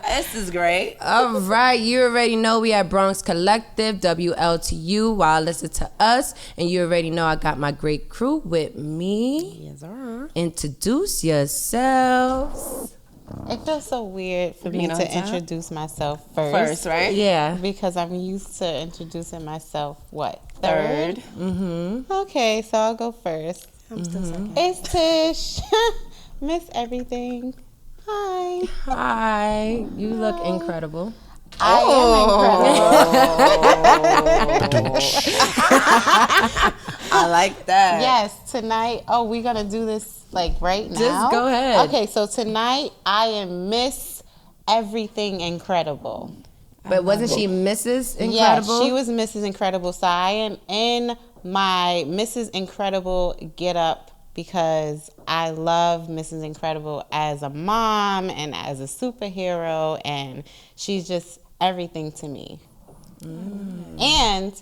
This is great. All right, you already know we at Bronx Collective, WLTU, while listen to us. And you already know I got my great crew with me. Yes, sir. Introduce yourselves. It feels so weird for me to introduce myself first. Right? Yeah. Because I'm used to introducing myself, third? Mm-hmm. Okay, so I'll go first. I'm still second. It's Tish. Miss everything. Hi. Hi. You look incredible. I am incredible. I like that. Yes, tonight. Oh, we're going to do this like right now? Just go ahead. Okay, so tonight I am Miss Everything Incredible. But wasn't she Mrs. Incredible? Yeah, she was Mrs. Incredible. So I am in my Mrs. Incredible get up because I love Mrs. Incredible as a mom and as a superhero, and she's just everything to me. And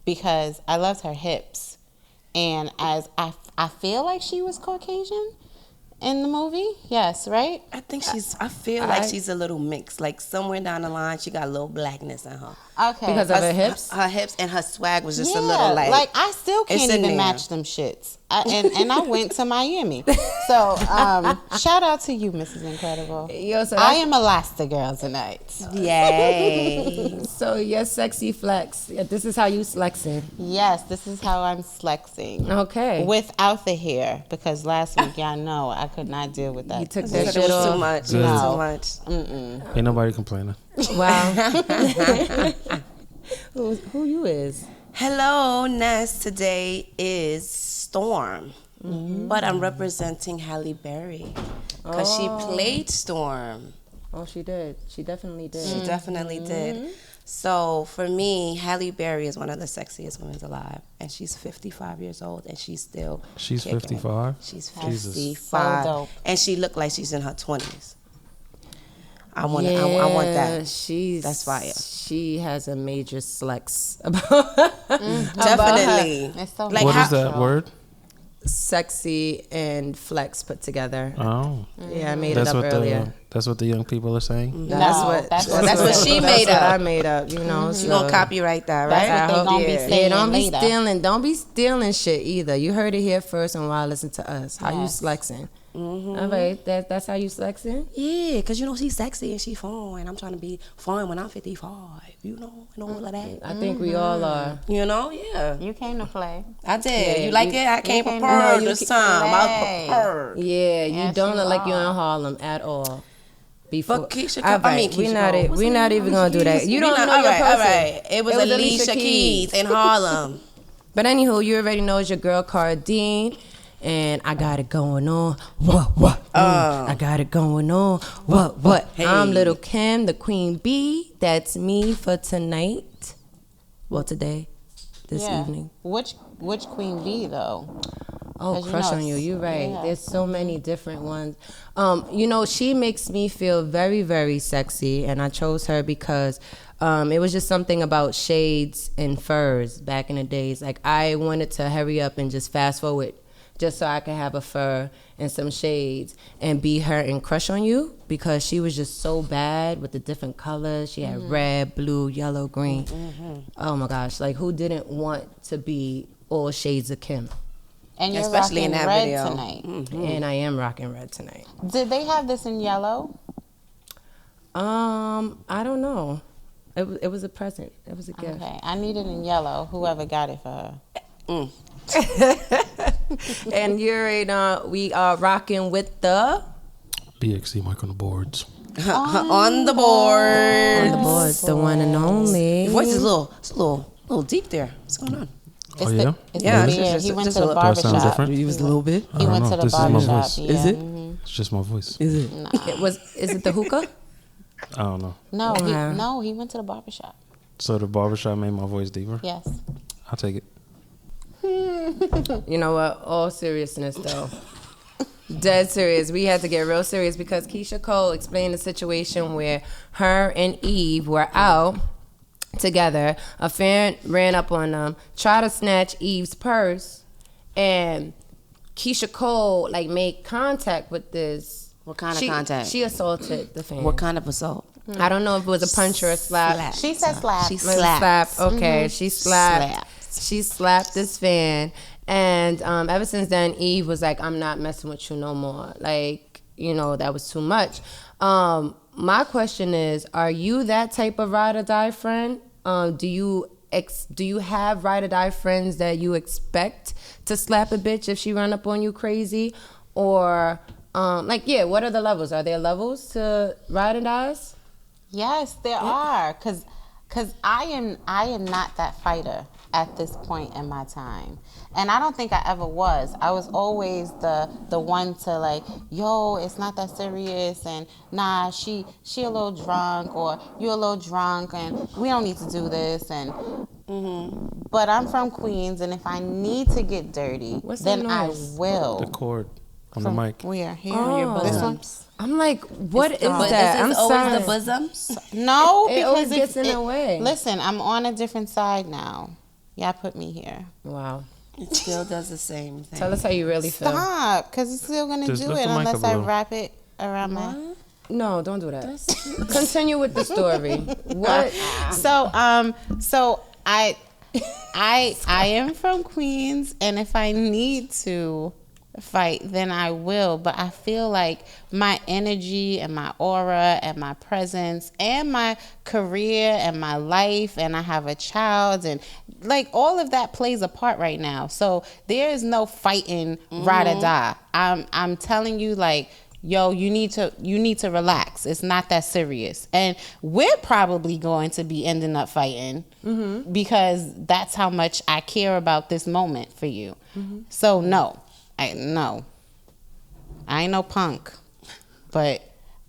because I loved her hips, and as I feel like she was Caucasian in the movie. Yes, right? I think I feel like she's a little mixed. Like somewhere down the line, she got a little blackness in her. Okay. Because of her hips? Her hips and her swag was just a little like I still can't even match them shits. And I went to Miami. So shout out to you, Mrs. Incredible. Yo, so I am Elastigirl tonight. Yay. So your sexy flex. Yeah, this is how you flexing. Yes, this is how I'm flexing. Okay. Without the hair, because last week y'all know I could not deal with that. You took It that was shit off. too much. Yeah. It was No. too much. Mm-mm. Ain't nobody complaining. Wow. Who you is? Hello, Ness. Today is Storm. But I'm representing Halle Berry because she played Storm. Oh, she did. She definitely did. She definitely did. So for me, Halle Berry is one of the sexiest women alive, and she's 55 years old, and she's still She's kicking. 55? She's Jesus. 55, So dope. and she looked like she's in her 20s. I want that. That's fire. She has a major flex about Definitely. It's so Like What how- is that word? sexy and flex put together. Oh. Yeah, I made That's it up what earlier. that's what the young people are saying? That's No, what that's she that's made what up. I made up, you know. You gonna copyright that, That's right? what they hope- gonna be yeah. saying Don't be later. stealing. Don't be stealing shit either. You heard it here first, and while listen to us, how you Yes. flexing. All right, that's how you flexing. Yeah, because she's sexy and she's fun, and I'm trying to be fun when I'm 55, and all of that. I think we all are. Yeah. You came to play. I did. Yeah, you like you- it? I came came- prepared no, this you time. I was play. prepared. Yeah, you Yes, don't you look like you're in are. Harlem at all. Before, But Keisha, all right, Keisha we're not Cole. What's we're her not name? even gonna do that. You don't know all your right, person. all right. It was Alicia Keys in Harlem. But anywho, you already know it's your girl Cardine, and I got it going on. What? I got it going on. What? Hey. I'm Little Kim, the Queen Bee. That's me for tonight. Well, today, this evening. Which Queen Bee though? Oh, 'Cause you crush know, on you. You're right. yeah. There's so many different ones. She makes me feel very, very sexy, and I chose her because it was just something about shades and furs back in the days. Like, I wanted to hurry up and just fast forward just so I could have a fur and some shades and be her and crush on you, because she was just so bad with the different colors. She had red, blue, yellow, green. Oh my gosh, like who didn't want to be all shades of Kim? And you're Especially in rocking that red video. tonight. And I am rocking red tonight. Did they have this in yellow? I don't know. It was a present. It was a gift. Okay, I need it in yellow. Whoever got it for her. And you already know we are rocking with the BXC Mike on the boards. On the board. on the boards, the one and only. Your voice is a little deep there. What's going on? Oh, yeah? It's Yeah, the it's beard. just- He went just to a the little- Do I sound barbershop. different? You was a little bit. I He don't went know. to the This is my barbershop. voice. Yeah. Is it? It's just my voice. Is it? Is it the hookah? I don't know. No, he went to the barbershop. So the barbershop made my voice deeper? Yes. I'll take it. You know what? All seriousness though. Dead serious. We had to get real serious because Keisha Cole explained the situation where her and Eve were out together. A fan ran up on them, tried to snatch Eve's purse, and Keisha Cole made contact with this What kind of contact? She assaulted the fan. What kind of assault? I don't know if it was a punch or a slap. She said slap. She It was a slapped. slap. Okay, she slapped. She slapped this fan, and ever since then, Eve was like, "I'm not messing with you no more." Like, that was too much. My question is, are you that type of ride or die friend? Do you have ride or die friends that you expect to slap a bitch if she run up on you crazy, or what are the levels? Are there levels to ride or dies? Yes, there are. Cause I am not that fighter at this point in my time. And I don't think I ever was. I was always the one to like, yo, it's not that serious, and nah, she a little drunk, or you a little drunk, and we don't need to do this, and but I'm from Queens, and if I need to get dirty, then I will. The cord on the mic. Where? Here? Oh. This one? I'm like, what is But that? is I'm this always sorry. the bosoms? No, It because always gets in the way. Listen, I'm on a different side now. Y'all put me here. Wow. It still does the same thing. Tell us how you really feel. Stop, because it's still going to Just do lift it the mic unless up a I little. wrap it around my... No, don't do that. Continue with the story. What? So I am from Queens, and if I need to fight, then I will. But I feel like my energy and my aura and my presence and my career and my life, and I have a child, and like all of that plays a part right now. So there is no fighting ride or die. I'm telling you, like, yo, you need to relax. It's not that serious. And we're probably going to be ending up fighting because that's how much I care about this moment for you. So no. I ain't no punk, but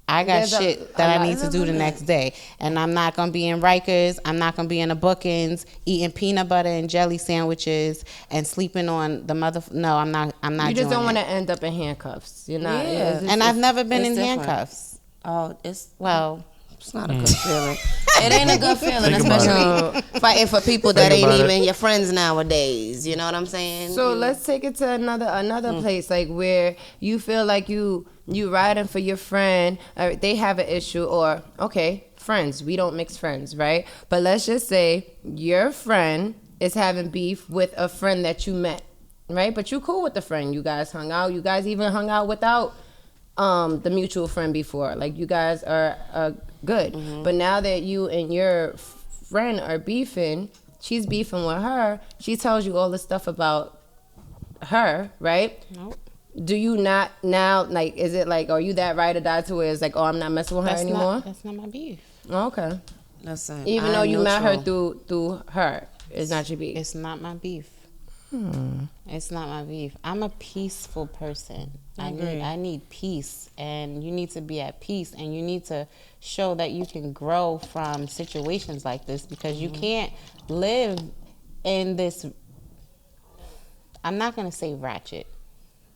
I got shit that I need to do the next day. And I'm not going to be in Rikers. I'm not going to be in the bookends eating peanut butter and jelly sandwiches and sleeping on the No, I'm not You just doing don't want it. to end up in handcuffs. You're not. Yeah. And I've never been in it's different. handcuffs. Oh, it's not a good feeling. It ain't a good feeling, Think about especially fighting for people that Think ain't about even your friends nowadays. You know what I'm saying? So let's take it to another place, like where you feel like you riding for your friend, or they have an issue, or okay, friends. We don't mix friends, right? But let's just say your friend is having beef with a friend that you met, right? But you cool with the friend. You guys hung out. You guys even hung out without the mutual friend before. Like, you guys are good. But now that you and your friend are beefing, she's beefing with her. She tells you all this stuff about her, right? Nope. Do you not now, like, is it like, are you that ride or die to where it's like, oh, I'm not messing with her anymore? That's not my beef. Okay. Listen, Even though I'm you met her neutral. through her, it's not your beef. It's not my beef. It's not my beef. I'm a peaceful person. I need peace, and you need to be at peace, and you need to show that you can grow from situations like this, because you can't live in this, I'm not going to say ratchet.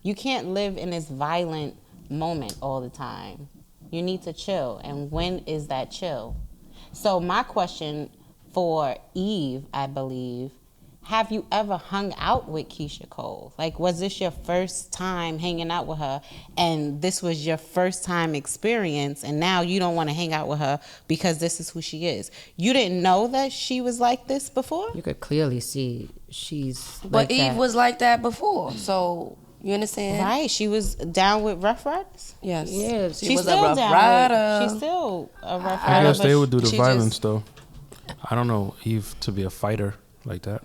You can't live in this violent moment all the time. You need to chill, and when is that chill? So my question for Eve, I believe, have you ever hung out with Keisha Cole? Like, was this your first time hanging out with her, and this was your first time experience, and now you don't want to hang out with her because this is who she is? You didn't know that she was like this before? You could clearly see she's But like Eve that. was like that before, so you understand? Right, she was down with Rough Riders? Yes. Yeah, she She's was a still rough down rider. with, she's still a Rough I Rider. guess but they would do the she violence just- though. I don't know Eve to be a fighter like that.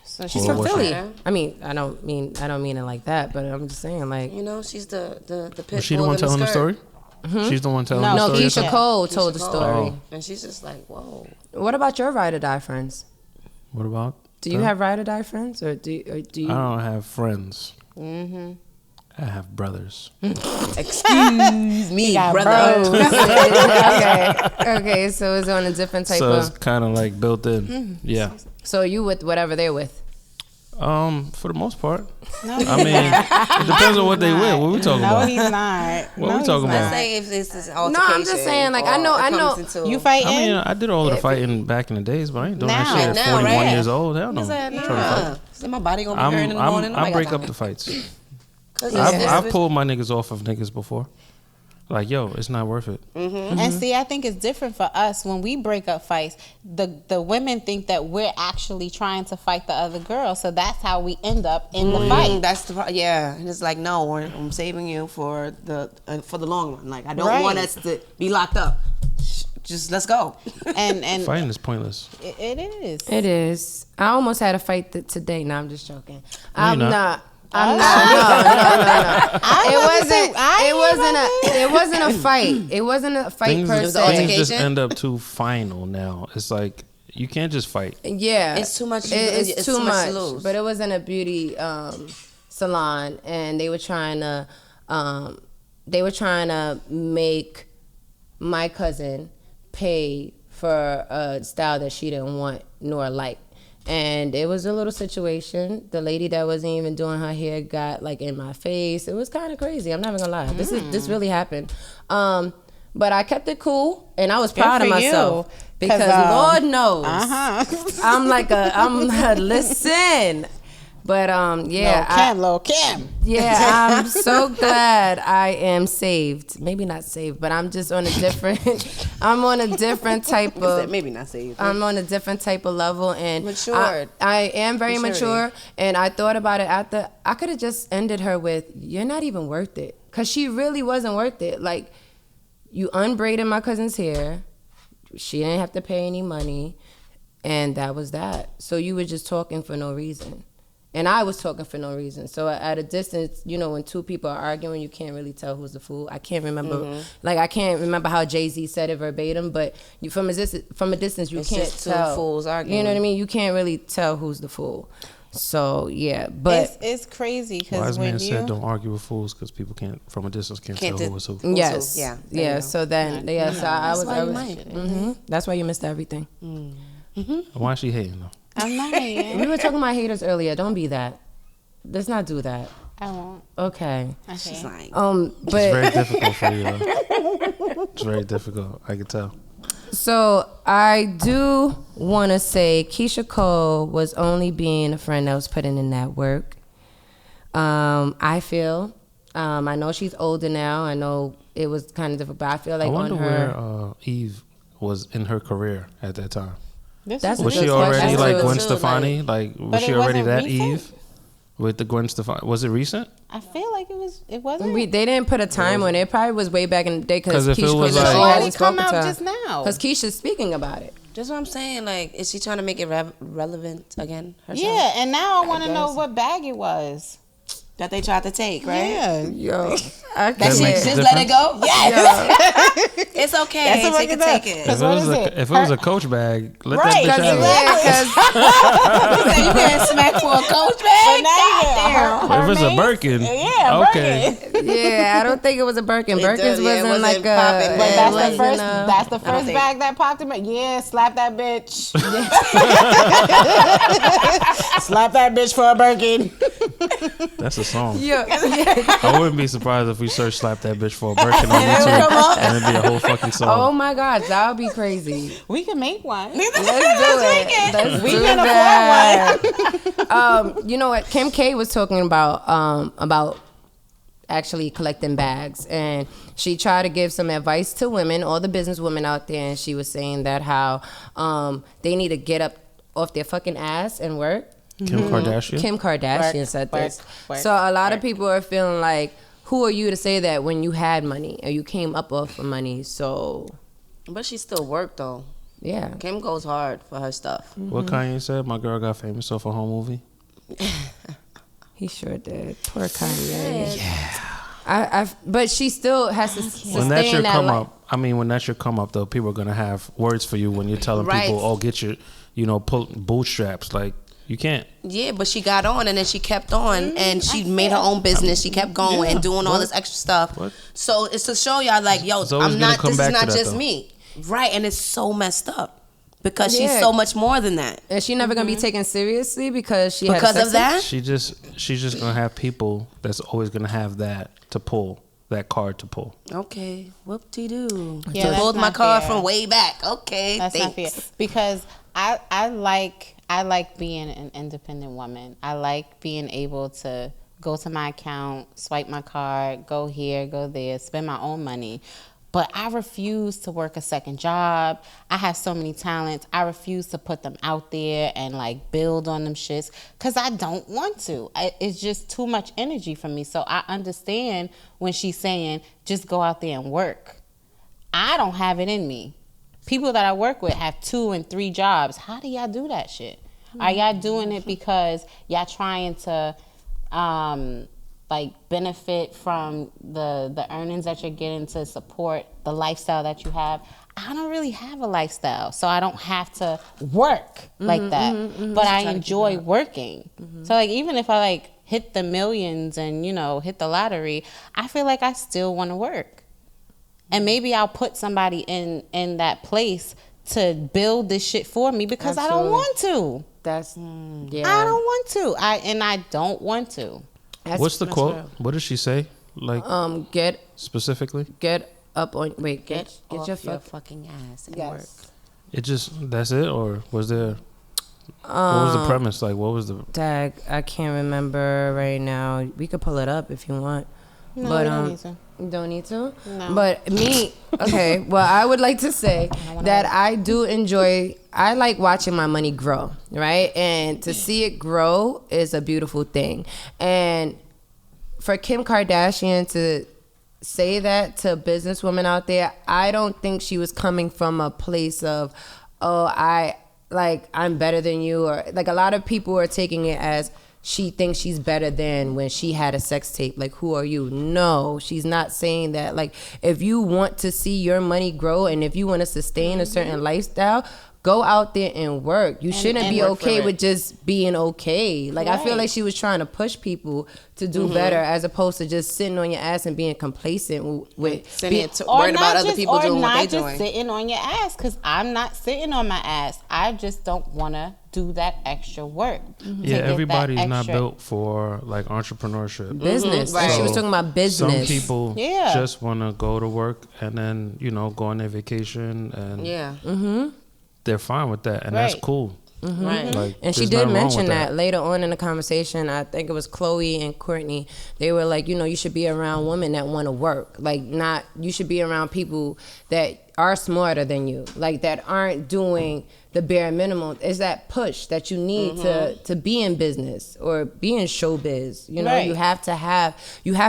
So She's Or from was she? Philly. I mean, I don't mean it like that, but I'm just saying, like, You know, she's the pit Was she the bull one in the telling the skirt. story? She's the one telling No, the no, story. Keisha Yeah. Cole told the Keisha story. Cole. And she's just like, whoa. What about your ride or die friends? What about? Do you them? have ride or die friends, or do you? I don't have friends. I have brothers. Excuse me, got brother. okay, so it's on a different type So it's of. kind of like built in. Yeah. So you with whatever they're with. For the most part. I mean, it depends on what they wear. What we talking No, about? he's not. What No, we he's talking not. about? Let's say if this is No, altercation. I'm just saying, like, I or know- it I know- comes into- You fighting? I mean, I did all of the fighting back in the days, but I ain't doing Now. that shit at Now, 41 right? years old. Hell no. He said, I'm trying to fight. nah. So my body gonna be hurting in the morning. I break up the fights. 'Cause I've it's- pulled my niggas off of niggas before. Like, yo, it's not worth it. And see, I think it's different for us when we break up fights. The women think that we're actually trying to fight the other girl, so that's how we end up in the fight. That's the and it's like, no, I'm saving you for the long run. Like, I don't Right. want us to be locked up. Just let's go. And Fighting is pointless. it is. It is. I almost had a fight today. No, I'm just joking. No, you're not. I'm not. No. It wasn't a fight. It wasn't a fight per se. Things just end up too final now. It's like you can't just fight. Yeah, It's too much. It's too much. to lose. But it was in a beauty salon, and they were trying to make my cousin pay for a style that she didn't want nor like. And it was a little situation. The lady that wasn't even doing her hair got like in my face. It was kind of crazy. I'm not even gonna lie. This really happened. But I kept it cool, and I was proud of for myself you. because Lord knows I'm listen. But Lil' Kim. yeah, I'm so glad I am saved. Maybe not saved, but I'm just on a different. I'm on a different type of. Maybe not saved. I'm on a different type of level and Matured. I am very Maturity. mature, and I thought about it after. I could have just ended her with, "You're not even worth it," because she really wasn't worth it. Like, you unbraided my cousin's hair. She didn't have to pay any money, and that was that. So you were just talking for no reason. And I was talking for no reason. So at a distance, when two people are arguing, you can't really tell who's the fool. I can't remember, I can't remember how Jay-Z said it verbatim, but from a distance, you can't just two tell. fools arguing. You know what I mean? You can't really tell who's the fool. So yeah, but It's crazy because Wise when man you said, "Don't argue with fools," because people can't, from a distance, can't tell who is who. yes, Yeah, there yeah. you go. So then, so I was. why you might. That's why you missed everything. Why is she hating though? I'm not hating. We were talking about haters earlier. Don't be that. Let's not do that. I won't. Okay. She's like, But It's very difficult for you. It's very difficult. I can tell. So I do want to say Keisha Cole was only being a friend that was putting in that work. I feel. I know she's older now. I know it was kind of difficult, but I feel like I wonder on her. where Eve was in her career at that time. That's a Was good she already question. like Too. Gwen Too, Stefani? Like, was But she it already wasn't that recent? Eve with the Gwen Stefani? Was it recent? I feel like it wasn't. They didn't put a time on it. It probably was way back in the day 'Cause if it Keisha was Cole like- she already hadn't come spoken out to her. just now. Because Keisha's speaking about it. that's what I'm saying. Like, is she trying to make it relevant again? Herself? Yeah, and now I want to know guess. what bag it was. That they tried to take, right? Yeah. Yo, That That she makes just a let it go. Yes, it's okay. That's what Take it, it take is. it. Because If it what was is it? if it was a Coach bag, let Right, that bitch have it. You getting smacked for a coach But bag? now you Goddamn. get If it's a Hermes? Birkin, Yeah, okay. Birkin. yeah, I don't think it was a Birkin. It Birkins does, yeah, it wasn't wasn't like popping, a. But it that's wasn't, the first. That's the I don't first think- bag that popped in my. Yeah, slap that bitch. slap that bitch for a Birkin. That's a song. Yeah, I wouldn't be surprised if we search "slap that bitch for a Birkin" on YouTube, and it'd be a whole fucking Oh song. my gosh, that would be crazy. We can make one. Let's do it. Let's We do can that. You know what? Kim K was talking about actually collecting bags, and she tried to give some advice to women, all the business women out there, and she was saying that how they need to get up off their fucking ass and work. Kim Kardashian. Kim Kardashian said work, this. work, So a lot of people are feeling like, who are you to say that when you had money or you came up off of money? So But she still worked though. yeah. Kim goes hard for her stuff. What Kanye said? My girl got famous off a home movie. He sure did. Poor Kanye. Yeah. But she still has to When that's sustain your that come life. up, I mean, when that's your come up, though, people are gonna have words for you when you're telling Right. people, "Oh, get your, pull bootstraps." Like you can't. Yeah, but she got on and then she kept on and she made her own business. She kept going and doing all this extra stuff. What? So it's to show y'all like, yo, It's always I'm gonna not. come This is back to not that, just though. me, right? And it's so messed up because she's Yeah. so much more than that. And she never gonna be taken seriously because she Because had of that, She's just gonna have people that's always gonna have that to pull, that card to pull. okay, whoop-de-doo. Yeah, that's Pulled my not card fair. from way back. Okay, That's thanks. not fair because I like being an independent woman. I like being able to go to my account, swipe my card, go here, go there, spend my own money. But I refuse to work a second job. I have so many talents. I refuse to put them out there and like build on them shits because I don't want to. It's just too much energy for me. So I understand when she's saying just go out there and work. I don't have it in me. People that I work with have 2 and 3 jobs. How do y'all do that shit? Are y'all doing it because y'all trying to like benefit from the earnings that you're getting to support the lifestyle that you have? I don't really have a lifestyle, so I don't have to work like that. But I enjoy working. So like even if I like hit the millions and hit the lottery, I feel like I still want to work. And maybe I'll put somebody in that place to build this shit for me because I don't want to. That's yeah. I don't want to. I don't want to. What's the quote? What does she say? Like get specifically? Get up on get off your fucking ass and work. It just that's it, or was there? What was the premise? Like, what was the? Tag? I can't remember right now. We could pull it up if you want. No, but we don't need to. You don't need to? No. But me, okay, well, I would like to say that I do enjoy, I like watching my money grow, right? And to see it grow is a beautiful thing. And for Kim Kardashian to say that to businesswomen out there, I don't think she was coming from a place of, I'm better than you. Or like a lot of people are taking it as, she thinks she's better than when she had a sex tape. Like, who are you? No, she's not saying that. Like, if you want to see your money grow and if you want to sustain a certain lifestyle, go out there and work. You shouldn't be okay with just being okay. Like, I feel like she was trying to push people to do better as opposed to just sitting on your ass and being complacent with worried about other people doing what they doing. Or not just sitting on your ass, because I'm not sitting on my ass. I just don't want to do that extra work. Yeah, everybody's not built for like entrepreneurship. Business. Right. So she was talking about business. Some people just want to go to work and then, go on their vacation and they're fine with that. And that's cool. Right. Like, and she did mention that later on in the conversation. I think it was Chloe and Courtney. They were like, you should be around women that want to work. Like, you should be around people that are smarter than you, like that aren't doing the bare minimum. Is that push that you need to be in business or be in showbiz. You have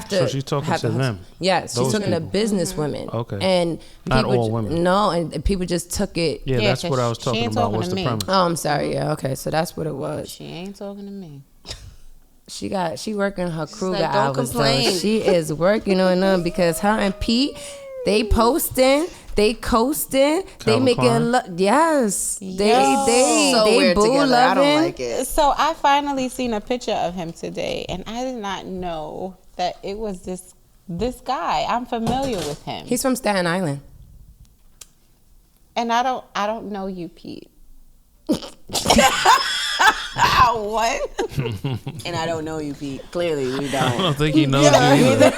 to. So she's talking to them. Yes, she's talking to business women. Okay. And not all women. No, and people just took it. Yeah, that's what I was talking about. What's the premise? Oh, I'm sorry. Yeah, okay. So that's what it was. She ain't talking to me. She working her Kruger like, hours. don't complain. She is working on them because her and Pete, they posting, they coasting, they making so they boo together. loving. I don't like it. So I finally seen a picture of him today, and I did not know that it was this guy. I'm familiar with him. He's from Staten Island. And I don't know you, Pete. What? And I don't know you, Pete. Clearly, we don't. I don't think he knows you either.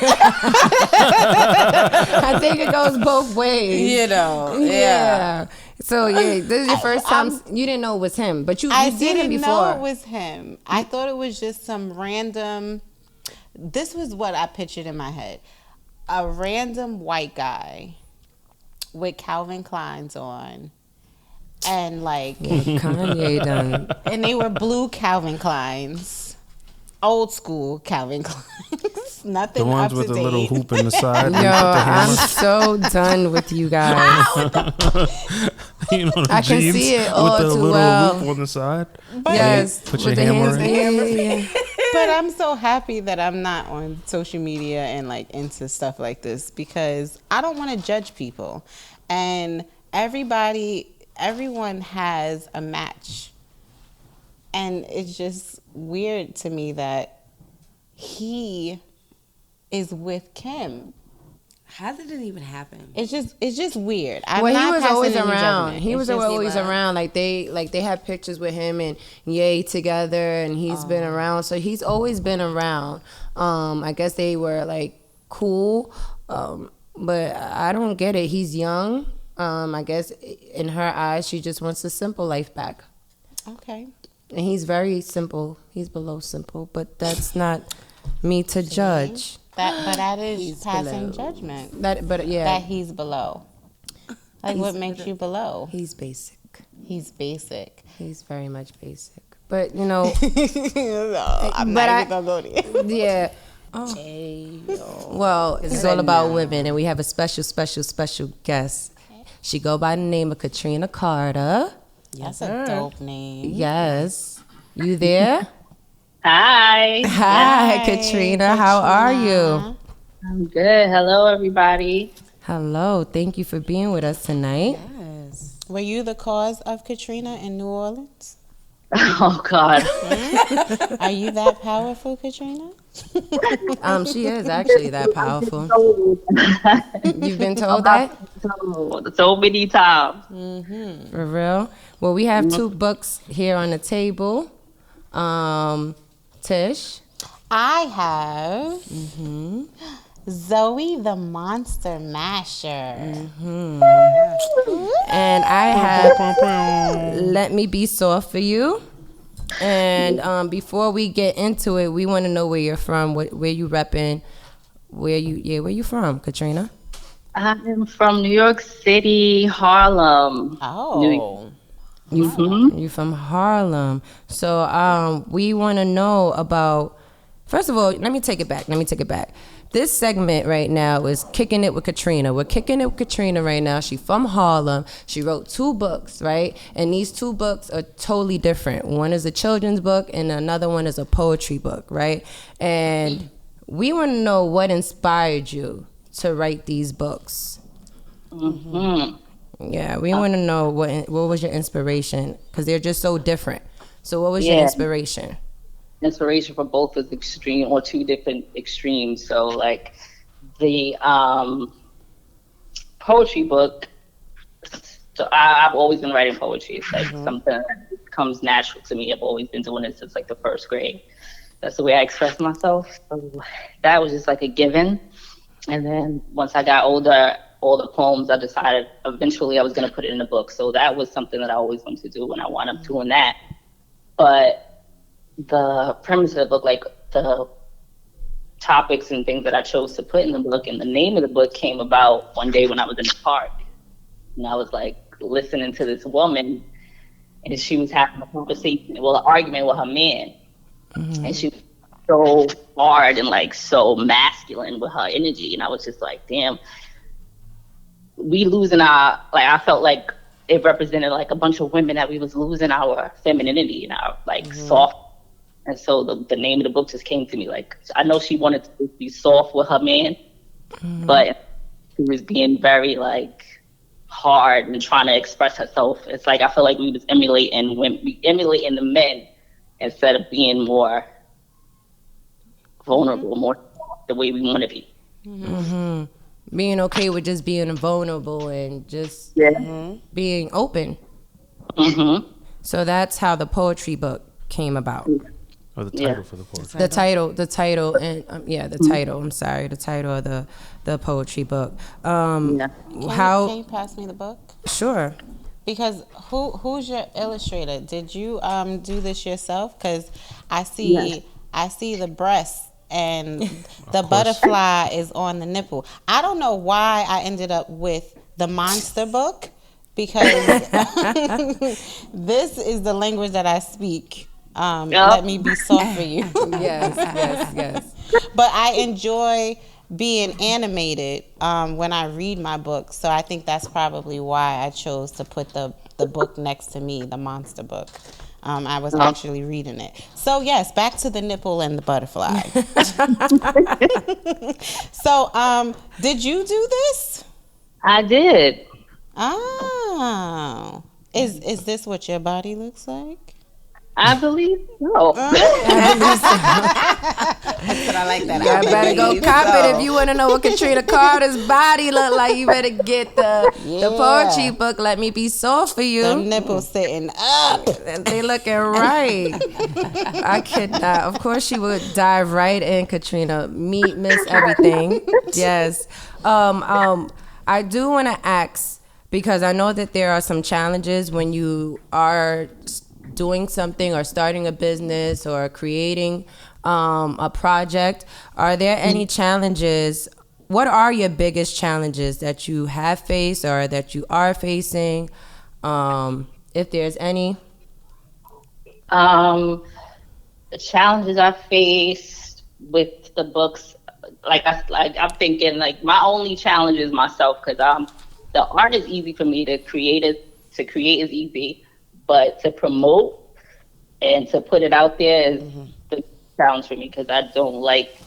I think it goes both ways. Yeah. So this is your first time. You didn't know it was him, but you seen him before. I didn't know it was him. I thought it was just some random. This was what I pictured in my head: a random white guy with Calvin Kleins on. And like Kanye done. And they were blue Calvin Kleins, old school Calvin Kleins, nothing. The ones up with to the date. little hoop in the side. Yo, I'm so done with you guys. The I can jeans see it all with the too little well. hoop on the side. But Yes, Put your with the hammer hands. in. Yeah. But I'm so happy that I'm not on social media and like into stuff like this because I don't want to judge people, and everyone has a match, and it's just weird to me that he is with Kim. How did it even happen? It's just weird. Well, he was always around. He was always left. around. Like they had pictures with him and Ye together, and he's been around. So he's always been around. I guess they were like cool, but I don't get it. He's young. I guess in her eyes, she just wants a simple life back. Okay. And he's very simple. He's below simple, but that's not. me to judge. But that is passing judgment. But yeah, That he's below. Like, what makes you below? he's basic. He's basic. He's very much basic. But you know, I'm but not even gonna go there. yeah. Well, it's all about women, and we have a special guest. She go by the name of Katrina Carter. That's a dope name. Yes. You there? Hi. Hi, Katrina. How are you? I'm good. Hello, everybody. Hello. Thank you for being with us tonight. Yes. Were you the cause of Katrina in New Orleans? Oh, God. Are you that powerful, Katrina? She is actually that powerful. You've been told that? So many times. For real? Well, we have two books here on the table. Tish? I have Zoe the Monster Masher. And I have Let Me Be Soft for You. And before we get into it, we want to know where you're from, where you repping, where you from, Katrina? I'm from New York City, Harlem. Oh. You from Harlem. So we want to know about, first of all, let me take it back. This segment right now is Kicking It with Katrina. We're kicking it with Katrina right now. She's from Harlem. She wrote 2 books, right? And these 2 books are totally different. One is a children's book and another one is a poetry book, right? And we want to know what inspired you to write these books. Yeah, we want to know what was your inspiration, because they're just so different. So what was your inspiration? Inspiration for both is extreme, or 2 different extremes. So, like, the poetry book, so I've always been writing poetry. It's like something that comes natural to me. I've always been doing it since like the 1st grade. That's the way I express myself. So that was just like a given. And then once I got older, all the poems, I decided eventually I was going to put it in a book. So that was something that I always wanted to do, and I wound up doing that. But the premise of the book, like the topics and things that I chose to put in the book, and the name of the book came about one day when I was in the park. And I was like listening to this woman, and she was having a conversation, an argument with her man. And she was so hard and like so masculine with her energy. And I was just like, damn, we losing our, like, I felt like it represented like a bunch of women that we was losing our femininity and our like soft. And so the name of the book just came to me. Like, I know she wanted to be soft with her man, but she was being very like hard and trying to express herself. It's like I feel like we was emulating the men instead of being more vulnerable, more the way we want to be. Being okay with just being vulnerable and just being open. So that's how the poetry book came about. Or the title for the poetry. The title, and the title. I'm sorry, the title of the poetry book. Can you pass me the book? Sure. Because who's your illustrator? Did you do this yourself? Because I see the breast and the butterfly is on the nipple. I don't know why I ended up with the monster book, because this is the language that I speak. Let me be soft for you. Yes. But I enjoy being animated when I read my book, so I think that's probably why I chose to put the book next to me, the monster book. I was actually reading it. So yes, back to the nipple and the butterfly. So did you do this? I did. Oh, is this what your body looks like? I believe so. But I like that. I better go cop it. If you want to know what Katrina Carter's body look like, you better get the poetry book. Let Me Be Soft for You. The nipples sitting up. And they looking right. I could not. Of course, she would dive right in, Katrina. Miss everything. Yes. I do want to ask, because I know that there are some challenges when you are doing something or starting a business or creating a project. Are there any challenges? What are your biggest challenges that you have faced or that you are facing? If there's any. The challenges I faced with the books, I'm thinking like my only challenge is myself because the art is easy for me to create. To create is easy, but to promote and to put it out there is the challenge for me because I don't like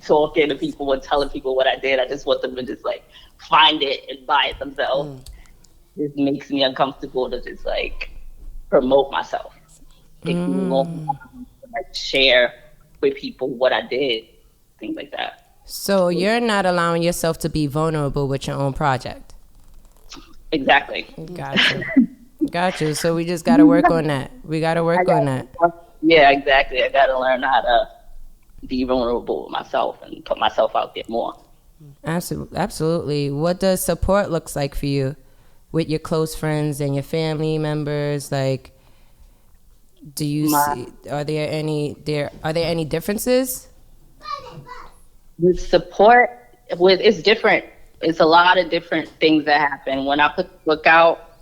talking to people and telling people what I did. I just want them to just like find it and buy it themselves. It makes me uncomfortable to just like promote myself. Take me a long time to like share with people what I did, things like that. So you're not allowing yourself to be vulnerable with your own project. Exactly. Gotcha. So we just got to work on that. We got to work on that. Yeah, exactly. I got to learn how to be vulnerable with myself and put myself out there more. Absolutely. What does support looks like for you with your close friends and your family members? Like, do you see? Are there any differences? With support, it's different. It's a lot of different things that happen. When I put the book out,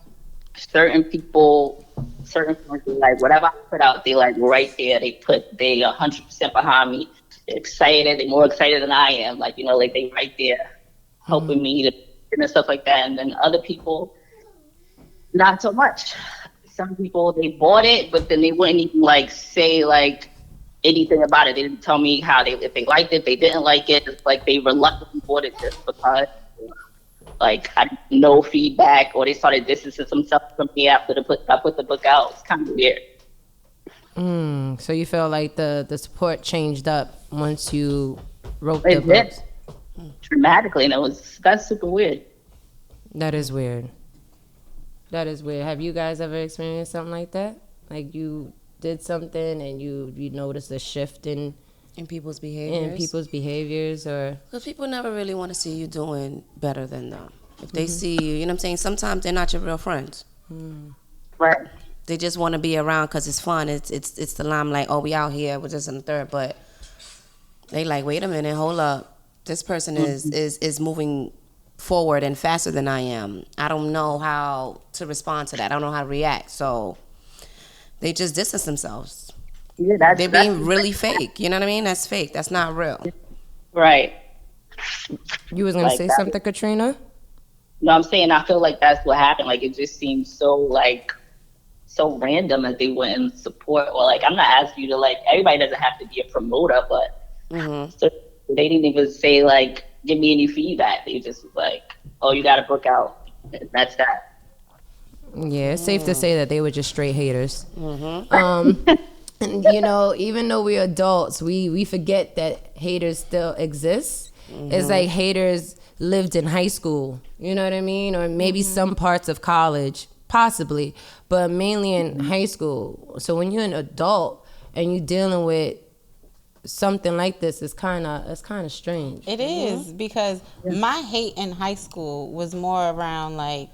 certain people, certain friends, like whatever I put out, they like right there. They 100% behind me. They're excited. They're more excited than I am. Like, like they right there helping me and stuff like that. And then other people, not so much. Some people, they bought it, but then they wouldn't even like say like anything about it. They didn't tell me if they liked it, they didn't like it. It's like they reluctantly bought it just because like I had no feedback, or they started distancing themselves from me after I put the book out. It's kind of weird. So you feel like the support changed up once you wrote the book? Dramatically, and that's super weird. That is weird. Have you guys ever experienced something like that? Like you did something and you noticed a shift in people's behaviors? Or because people never really want to see you doing better than them. If they see you, you know what I'm saying, sometimes they're not your real friends. Right. They just want to be around because it's fun. It's the limelight. Oh, we out here, we're just in the third. But they like, wait a minute, hold up, this person is moving forward and faster than I am. I don't know how to respond to that. I don't know how to react. So they just distance themselves. Yeah, they're being really fake. You know what I mean? That's fake. That's not real. Right. You was gonna say something, Katrina? No, I'm saying I feel like that's what happened. Like it just seems so random that they wouldn't support, or like I'm not asking you to like. Everybody doesn't have to be a promoter, but so they didn't even say like give me any feedback. They just was like, oh, you got a book out. That's that. Yeah, it's safe to say that they were just straight haters. And even though we're adults, we forget that haters still exist. It's like haters lived in high school, you know what I mean? Or maybe some parts of college, possibly, but mainly in high school. So when you're an adult and you're dealing with something like this, it's kind of strange. It is, because my hate in high school was more around like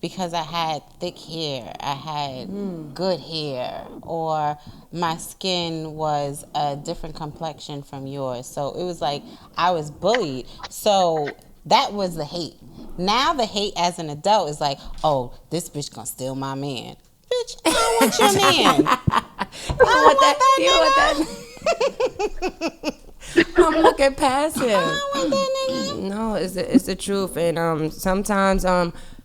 because I had thick hair, I had good hair, or my skin was a different complexion from yours. So it was like I was bullied. So that was the hate. Now the hate as an adult is like, oh, this bitch gonna steal my man. Bitch, I don't want your man. You want that? I'm looking past him. I don't want that nigga. No, it's the truth. And sometimes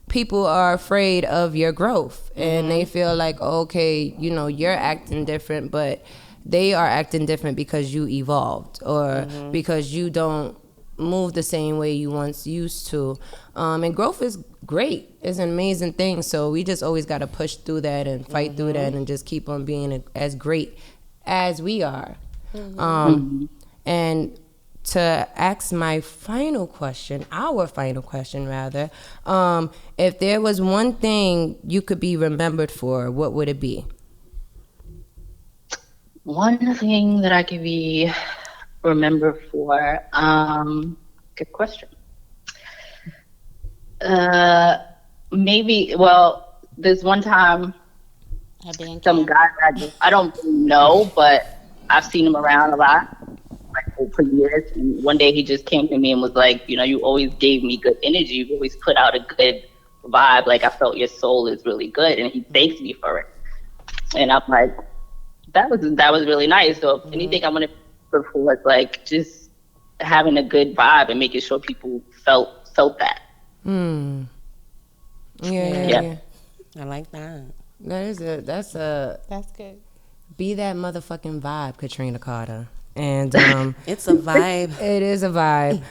people are afraid of your growth, and they feel like, okay, you're acting different, but they are acting different because you evolved, or because you don't move the same way you once used to. And growth is great. It's an amazing thing. So we just always got to push through that and fight through that and just keep on being as great as we are. And to ask our final question rather, if there was one thing you could be remembered for, what would it be? One thing that I could be remembered for, good question. Maybe, well, there's one time some guys I don't really know, but I've seen him around a lot, like for years. And one day he just came to me and was like, you always gave me good energy. You always put out a good vibe. Like, I felt your soul is really good, and he thanks me for it. And I'm like, that was really nice. So if anything, I want to put forward like just having a good vibe and making sure people felt that. Yeah. I like that. That's good. Be that motherfucking vibe, Katrina Carter. And it's a vibe. It is a vibe.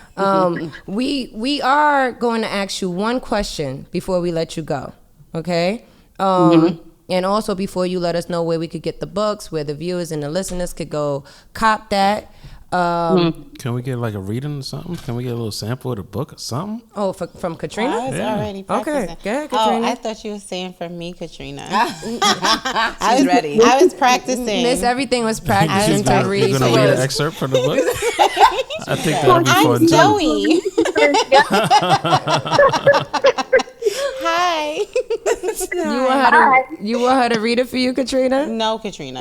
We are going to ask you one question before we let you go. Okay? And also before you let us know where we could get the books, where the viewers and the listeners could go cop that. Can we get like a reading or something? Can we get a little sample of the book or something? Oh, from Katrina? I was already practicing. Okay, go ahead, Katrina. Oh, I thought you were saying from me, Katrina. She's ready. I was practicing. Miss Everything was practicing to read. You're going to read an excerpt from the book? I think that'll be fun too. Zoe. Hi. You want her to read it for you, Katrina? No, Katrina.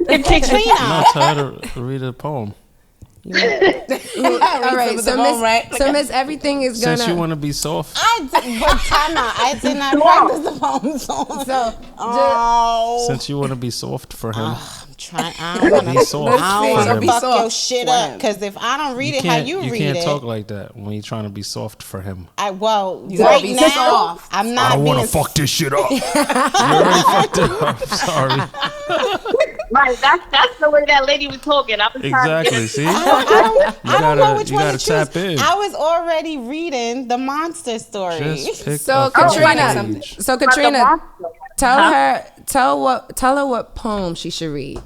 Katrina. No, tell her to read a poem. All right, so Miss Everything is gonna. Since you want to be soft. But time out. I did not practice the poem song. Since you want to be soft for him. I don't want Be soft. to fuck your shit up. Because if I don't read it how you read it. You can't talk like that when you're trying to be soft for him. Right now, soft. I'm not. I don't want to fuck this shit up. You already fucked it up. Sorry. Right, that's the way that lady was talking. I was exactly. See, I don't know which you one gotta to choose. tap in. I was already reading the monster story. Just pick So Katrina, tell her what poem she should read.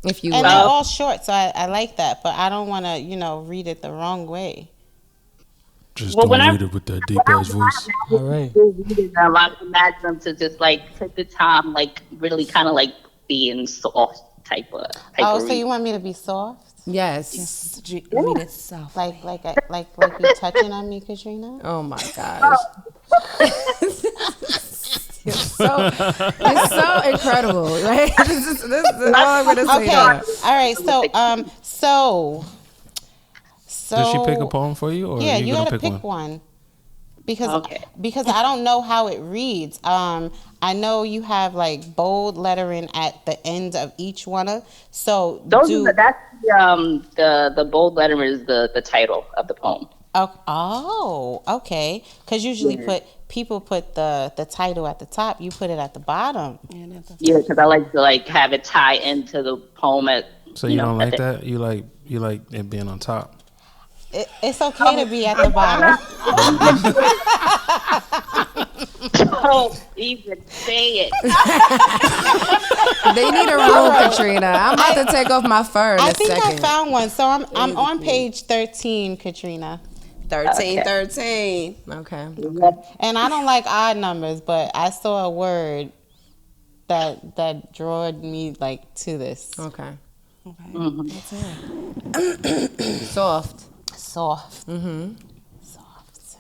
If you and they're all short, so I like that, but I don't want to read it the wrong way. Just don't read it with that deep ass voice. All right. I imagine them to just like take the time, like really kind of like being soft type of. So you want me to be soft? Yes. Read it soft. Like you touching on me, Katrina? Oh my gosh. You're so incredible. Right? This is all I'm gonna say. Okay. All right. So. Did she pick a poem for you, or yeah, you gotta pick one? Because I don't know how it reads. I know you have like bold lettering at the end of each one. So that's the bold letter is the title of the poem. Oh, okay. Because usually people put the title at the top. You put it at the bottom. Yeah, because I like to have it tie into the poem. So you don't like that? You like it being on top. It's okay to be at the bottom. Don't even say it. They need a room, Katrina. I'm about to take off my fur in a second. I found one. So I'm on page 13, Katrina. 13. Okay. And I don't like odd numbers, but I saw a word that drawed me like to this. Okay. Mm-hmm. That's it. Soft. Mm-hmm. Soft.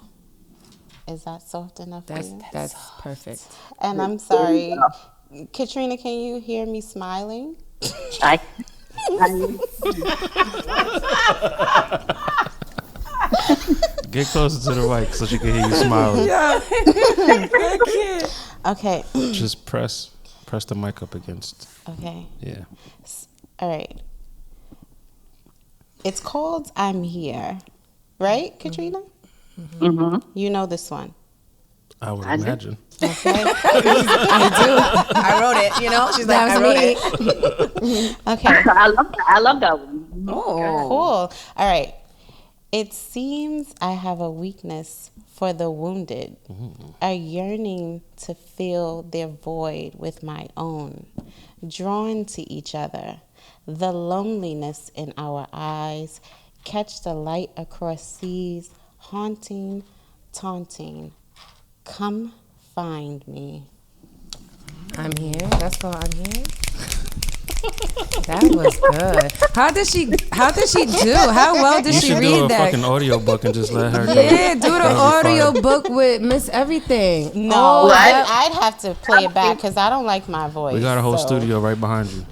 Is that soft enough for you? That's perfect. And I'm sorry, Katrina, can you hear me smiling? Get closer to the mic so she can hear you smiling. Okay. Just press the mic up against. Okay. Yeah. All right. It's called I'm Here, right, Katrina? Mm-hmm. You know this one. I would imagine. Okay. I do. I wrote it, She's like, I wrote it. Okay. I love that one. Oh. Cool. All right. It seems I have a weakness for the wounded, a yearning to fill their void with my own, drawn to each other. The loneliness in our eyes, catch the light across seas, haunting, taunting. Come find me. I'm here. That's all. I'm here. That was good. How did she do? How well did You she should do read a that? fucking audio book and just let her go. Yeah, do the That'd be audio fire. book with Miss Everything. No, Oh, that- I'd have to play it back because I don't like my voice. We got a whole so. studio right behind you.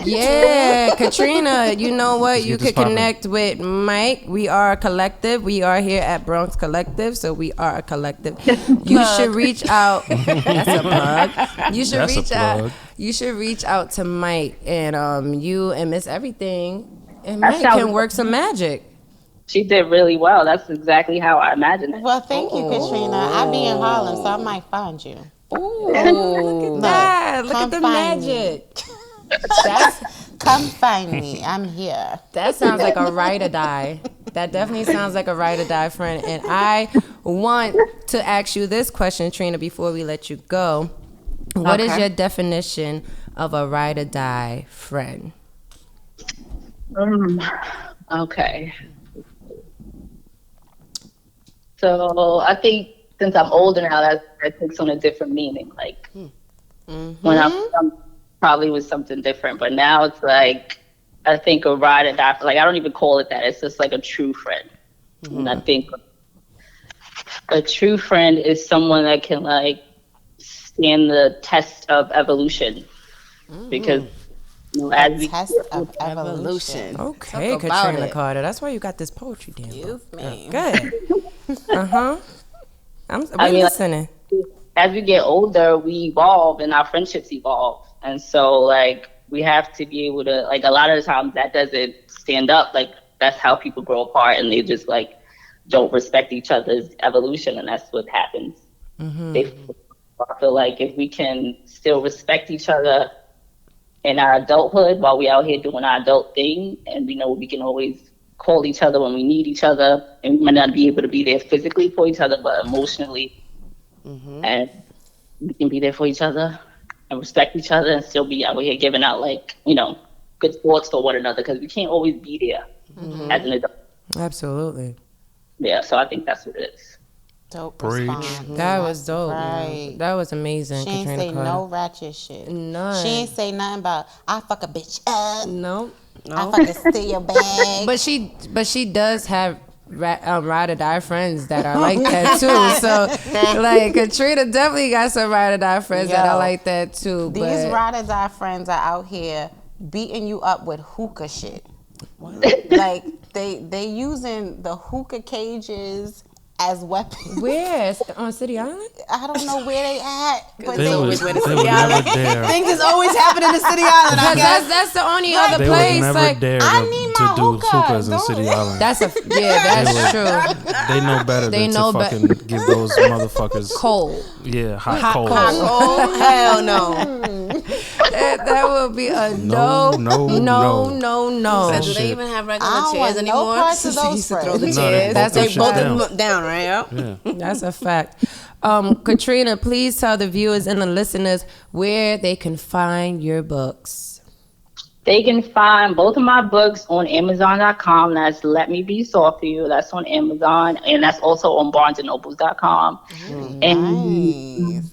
yeah, Katrina, you know what? Let's You get this could poppin'. connect with Mike. We are a collective. We are here at Bronx Collective, so we are a collective. You should reach out. That's a plug. You should That's a reach out. plug. You should reach out to Mike and you and Miss Everything, and That Mike sounds- can work some magic. She did really well. That's exactly how I imagined it. Well, thank you, Katrina. I be in Harlem, so I might find you. Ooh, look at that! Look at come the find me. magic. That's Come find me. I'm here. That sounds like a ride or die. That definitely sounds like a ride or die friend. And I want to ask you this question, Trina, before we let you go. What is your definition of a ride or die friend? Okay. So I think since I'm older now, that takes on a different meaning. Like when I'm young, probably was something different, but now it's like I think a ride or die. Like I don't even call it that. It's just like a true friend. And I think a true friend is someone that can like stand the test of evolution, because you know, as we Test of evolution. Okay, Talk about Katrina it. Carter. That's why you got this poetry damn book. Excuse me. Good. I'm I mean, like, listening. as we get older, we evolve and our friendships evolve. And so, like, we have to be able to, like, a lot of the times that doesn't stand up. Like, that's how people grow apart and they just, like, don't respect each other's evolution. And that's what happens. I feel like if we can still respect each other in our adulthood while we out here doing our adult thing, and we know we can always call each other when we need each other, and we might not be able to be there physically for each other, but emotionally, and we can be there for each other and respect each other and still be out here giving out, like, you know, good thoughts for one another, because we can't always be there as an adult. Absolutely. Yeah, so I think that's what it is. Dope Preach. response. That was dope. Right. That was amazing, She ain't Katrina say Carter. no ratchet shit. None. She ain't say nothing about I fuck a bitch up. No. I fucking steal your bag. But she does have ride or die friends that are like that too. So like Katrina definitely got some ride or die friends that are Yo, like that too. These But ride or die friends are out here beating you up with hookah shit. Like they using the hookah cages as weapons. where on City Island? I don't know where they at, but They would, always where the they City would never Island. dare. Things is always happening in the City Island. I Because guess. that's the only other They would place. never Like dare I to need do my hookah. hookahs in Don't- City Island. that's true. They know better They than know to be- fucking give those motherfuckers Cold. hot coals. Oh hell no! That would be a No, no. no. So do they even have regular I don't chairs want no anymore? parts of They those used to throw the friends. No, they chairs. both them They shit both down. them down, right? Yep. Yeah. That's a fact. Katrina, please tell the viewers and the listeners where they can find your books. They can find both of my books on Amazon.com. That's Let Me Be Soft for You. That's on Amazon. And that's also on BarnesandNobles.com. And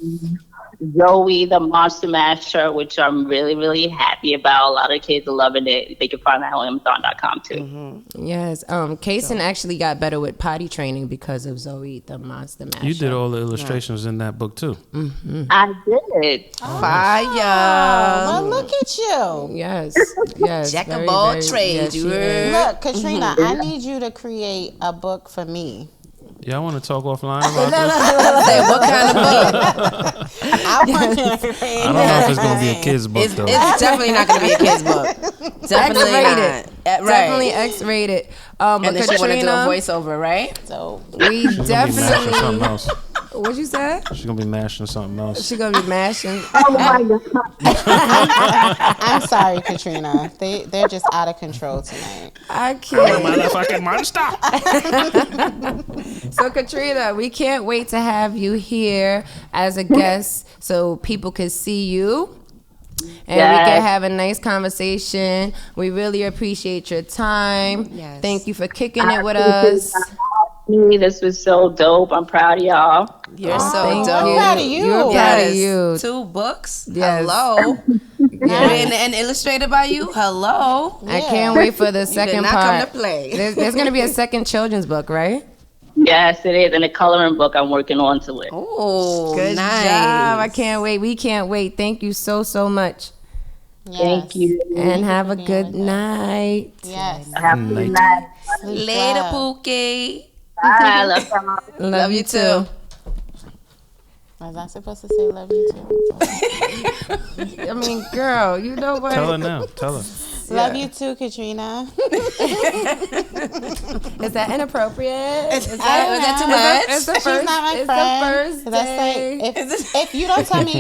Zoe, the Monster Masher, which I'm really, really happy about. A lot of kids are loving it. They can find that on Amazon.com too. Yes. Kason actually got better with potty training because of Zoe, the Monster Masher. You did all the illustrations in that book too. I did. Fire. Well, look at you. Yes. Yes. Jack of very, all very- trades, yes, you she heard? is. Look, Katrina, I need you to create a book for me. Y'all want to talk offline about this? Say, what kind of book? I want you to I create don't know if it's gonna be a kid's book It's though. definitely not going to be a kid's book. Definitely X-rated. not. Right. Definitely X-rated. But And then she want to do a Katrina, voiceover, right? So we She's gonna be mashing something definitely. else. What you said? She's gonna be mashing something else. She gonna be mashing. I'm sorry, Katrina. They're just out of control tonight. I can't. Motherfucking monster. So Katrina, we can't wait to have you here as a guest so people can see you. And we can Yes. have a nice conversation. We really appreciate your time. Yes. Thank you for kicking it with us. This was so dope. I'm proud of y'all. You're so Thank dope. you. proud of you. You're proud of Yes. you. 2 books. Yes. Hello. And illustrated by you. Hello. I can't wait for the second not part. come to play. There's going to be a second children's book, right? Yes, it is. And the coloring book I'm working on to it. Oh, Good nice. job. I can't wait. We can't wait. Thank you so much. Thank you. And have a good night. Yes. Have a good night. Later, Pookie. Bye. Love y'all. Love you too. Was I supposed to say love you too? I mean, girl, you know what? Tell her now. Tell her. Love you too, Katrina. Is that inappropriate? Was that too much? It's the She's first. not my It's friend. the first That's day. like if you don't tell me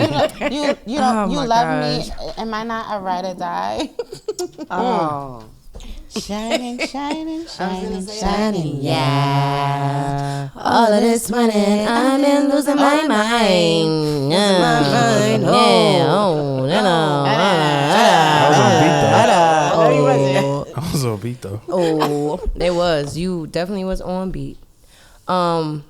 you Oh you my love gosh. me, am I not a ride or die? Oh. Shining, shining, shining, shining. Yeah. All of this money, I'm in losing my mind. mind. Oh, I was on beat though. Oh, it was. You definitely was on beat. You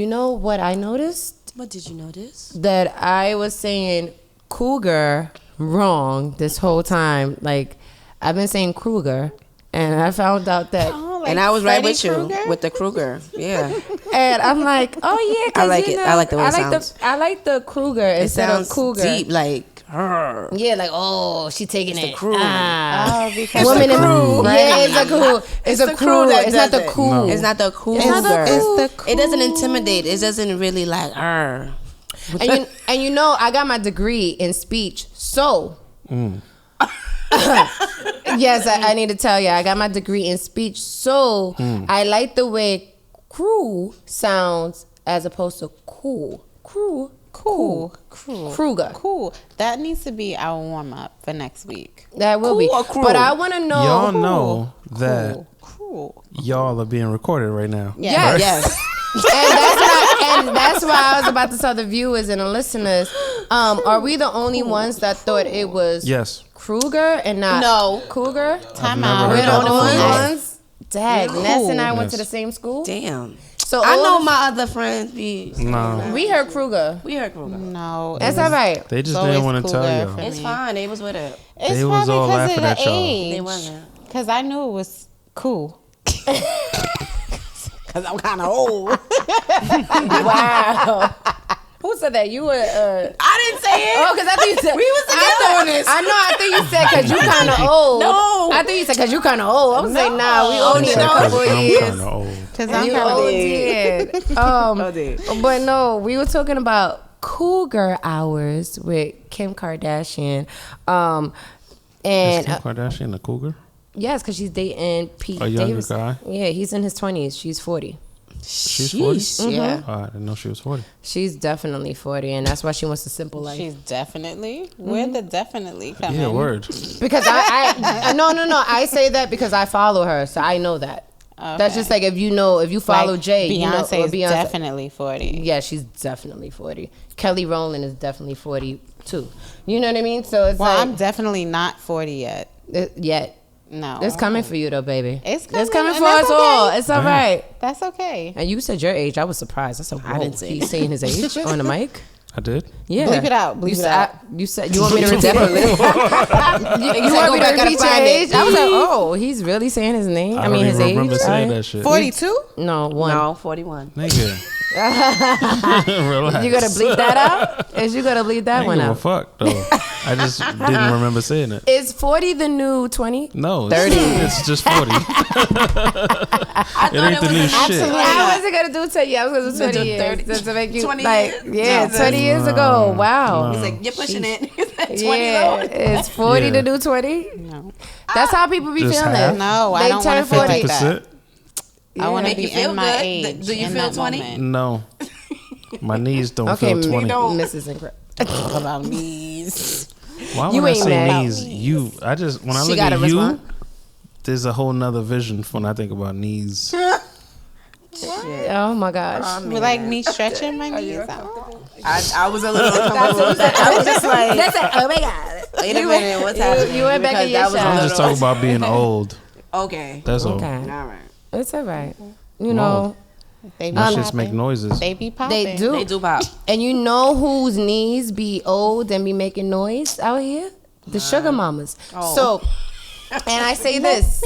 know what I noticed? What did you notice? That I was saying cougar wrong this whole time. Like, I've been saying Kruger, and I found out that, And I was right Freddy with you Krueger? with the Kruger. Yeah. and I'm like, oh yeah, 'cause I like you it. know, I like the way it sounds. I like the Kruger It instead sounds of cougar. deep, like her. Yeah, like, oh, she taking it. crew. Ah. Oh, because Woman in crew. yeah, it's a crew. It's a the crew. crew that It's not does the it. cool. No. It's not the Kruger. it's the It doesn't intimidate. It doesn't really like her. And you know, I got my degree in speech, so. Yes, I need to tell you, I got my degree in speech, so I like the way crew sounds as opposed to cool. Crew. cool. Kruger. Cool. That needs to be our warm up for next week. That will be. or crew? But I want to know. Y'all know that Cool. y'all are being recorded right now. Yes. Yes. And that's why I was about to tell the viewers and the listeners, are we the only ones that thought it was Yes. Kruger and not No. Cougar? Time never out. heard We're the that only before. ones? Dang, Ness and I went to Yes. the same school. Damn. So I all know the- my other friends be. No. We heard Kruger. We heard Kruger. No. That's all right. They just It's didn't always want to tell cougar y'all. for It's me. fine. They was with it. It's They was probably all because laughing of at the y'all. age. They wasn't. Because I knew it was cool. Because I'm kind of old. Wow. Who said that? You were. I didn't say it. Oh, because I think you said We was together on this. I know. I think you said because you kind of old. No. I think you said because you kind of old. I was like, nah, we No. only They a said 'cause couple I'm years. kind of old. Because I'm You kind of all old. did. But no, we were talking about cougar hours with Kim Kardashian. Is And Kim Kardashian a cougar? yes, because she's dating Pete A younger Davidson. guy? Yeah, he's in his 20s. She's 40. She's 40? Yeah. Oh, I didn't know she was 40. She's definitely 40, and that's why she wants a simple life. She's definitely. Where the definitely come Yeah, in? word. Because I no. I say that because I follow her, so I know that. That's Okay. just like if you follow Like, Jay, you know, Beyonce or is definitely 40. Yeah, she's definitely 40. Kelly Rowland is definitely 40 too. You know what I mean? So it's Well, like I'm definitely not 40 yet. yet. No. It's coming for you though, baby. It's coming coming, for and us that's all. okay. It's all right. That's okay. And you said your age. I was surprised. I said, whoa, didn't say he's it. saying his age on the mic. I did? Yeah. Bleep it out. Bleep you it said, out. you said you want me to repeat you want go me to back and repeat your find age? it. I was like, oh, he's really saying his name. I mean, don't his even age. remember saying Alright. that shit. 42? No, one. No, 41. Nigga. Relax. You gotta bleep that out? Is you gotta bleep I that ain't one give a out? fuck, though. I just didn't remember saying it. Is 40 the new 20? No, 30. It's just 40. It ain't the new shit. I wasn't gonna do 10 years. I was gonna do 20 do years. 30. Just to make you 20 like, years? yeah, Jesus. 20 years ago. Wow. He's like, you're pushing it. He's like, 20 Yeah, though. is 40 Yeah. the new 20? No. That's how people be Just feeling. half? No, I They don't turn want to feel 40. like that. 50%? I want to Make be you feel in my good? age. Do you in feel that 20? moment. No. My knees don't Okay, feel 20. Mrs. Incredible. Talk about knees. Why You would I ain't say mad. knees? You. I just, when I She look gotta at respond. you, there's a whole nother vision when I think about knees. Oh my gosh. You like me stretching my knees out? I was a little uncomfortable with that. I was just like, That's it. Oh my God. wait a minute, what's happening? you went back Because in your that was shell. a I'm little- just talking about being old. Okay. That's all. Okay. All right. It's all right. You know, They be My shits popping. make noises. They be popping. They do. They do pop. And you know whose knees be old and be making noise out here? The sugar mamas. Oh. So, and I say this.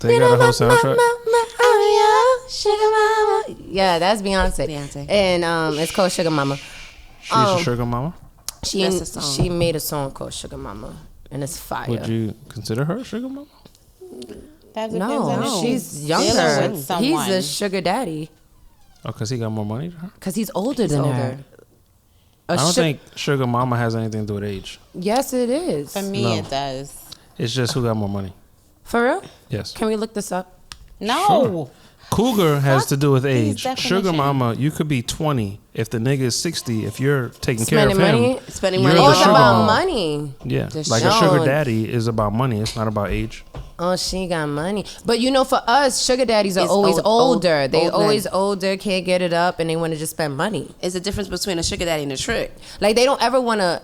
They got a whole soundtrack. Yeah, that's Beyonce. Beyonce. And it's called Sugar Mama. She's a sugar mama. That's the song. She made a song called Sugar Mama, and it's fire. Would you consider her a sugar mama? That depends on No, who. she's Dealing younger. with someone. He's a sugar daddy Oh, because he got more money than her? because he's older than older. her. I don't think sugar mama has anything to do with age. Yes, it is. For me, No. it does. It's just who got more money. For real? Yes. Can we look this up? No. Sure. Cougar has to do with these age. Sugar definitions. mama, you could be 20. If the nigga is 60, if you're taking Spending care of him, money? Spending you're money. Oh, the it's sugar about mama. money. Yeah, Just like a showing. sugar daddy is about money. It's not about age. Oh, she got money. But you know, for us, sugar daddies are It's always old- older. old- They old always men. older, can't get it up, and they want to just spend money. It's the difference between a sugar daddy and a trick. Like they don't ever want to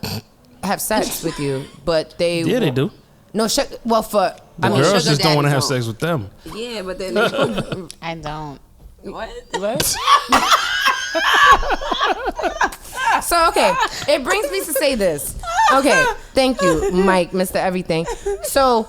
have sex with you, but they Yeah, they do. No, well, for The I mean, girls sugar just don't want to have daddies don't. sex with them. Yeah, but then I don't. what? So okay, it brings me to say this. Okay, thank you, Mike, Mr. Everything. So,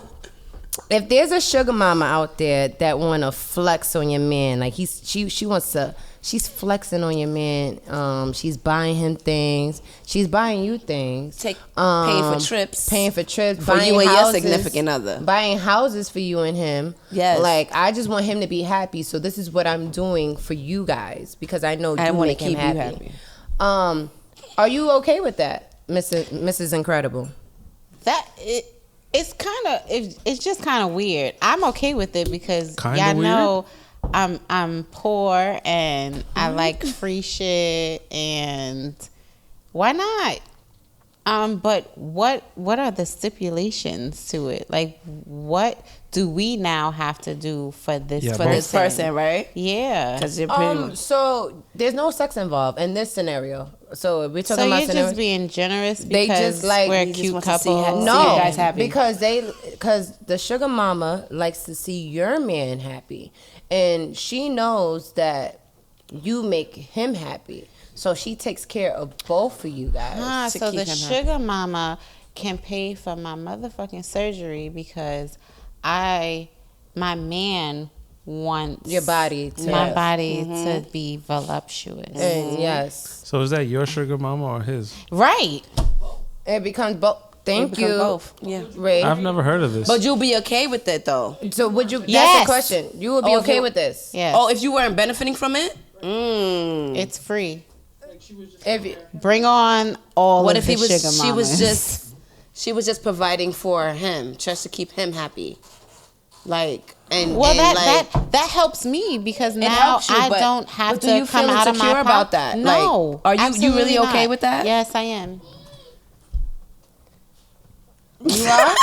if there's a sugar mama out there that want to flex on your man, like she wants to, she's flexing on your man. She's buying him things. She's buying you things. Paying for trips. Paying for trips. For buying you and your houses, significant other. Buying houses for you and him. Yes. Like I just want him to be happy. So this is what I'm doing for you guys because I know I you wanna make him keep you happy. happy. Are you okay with that, Mrs. Incredible? It's kind of it's just kind of weird. I'm okay with it because Kinda y'all weird? know I'm poor and I like free shit and why not? But what are the stipulations to it? Like, what do we now have to do for this Yeah, For this person, right? Yeah. Because you're pretty much. So there's no sex involved in this scenario. So we're So talking about you're scenarios. just being generous They because just, like, we're a you just cute want to see couple. how- No, you guys happy. because the sugar mama likes to see your man happy, and she knows that you make him happy. So she takes care of both of you guys. to So keep the him happy. sugar mama can pay for my motherfucking surgery because my man wants Your body to- my body Mm-hmm. to be voluptuous. And yes, So is that your sugar mama or his? Right. it becomes both. Thank become you, both. Yeah. Ray. I've never heard of this. But you'll be okay with it though. So would you? That's Yes. the question. You would be Oh, if okay you- with this? Yes. Oh, if you weren't benefiting from it? It's free. If you, Bring on all What of if the he was sugar she was mamas. just she was just providing for him just to keep him happy. Like and Well, and like, that helps me because it now helps you, I but- don't have but to do you come feel out of insecure my about pocket. that? No, Like, are you really absolutely okay not. with that? Yes, I am. you are?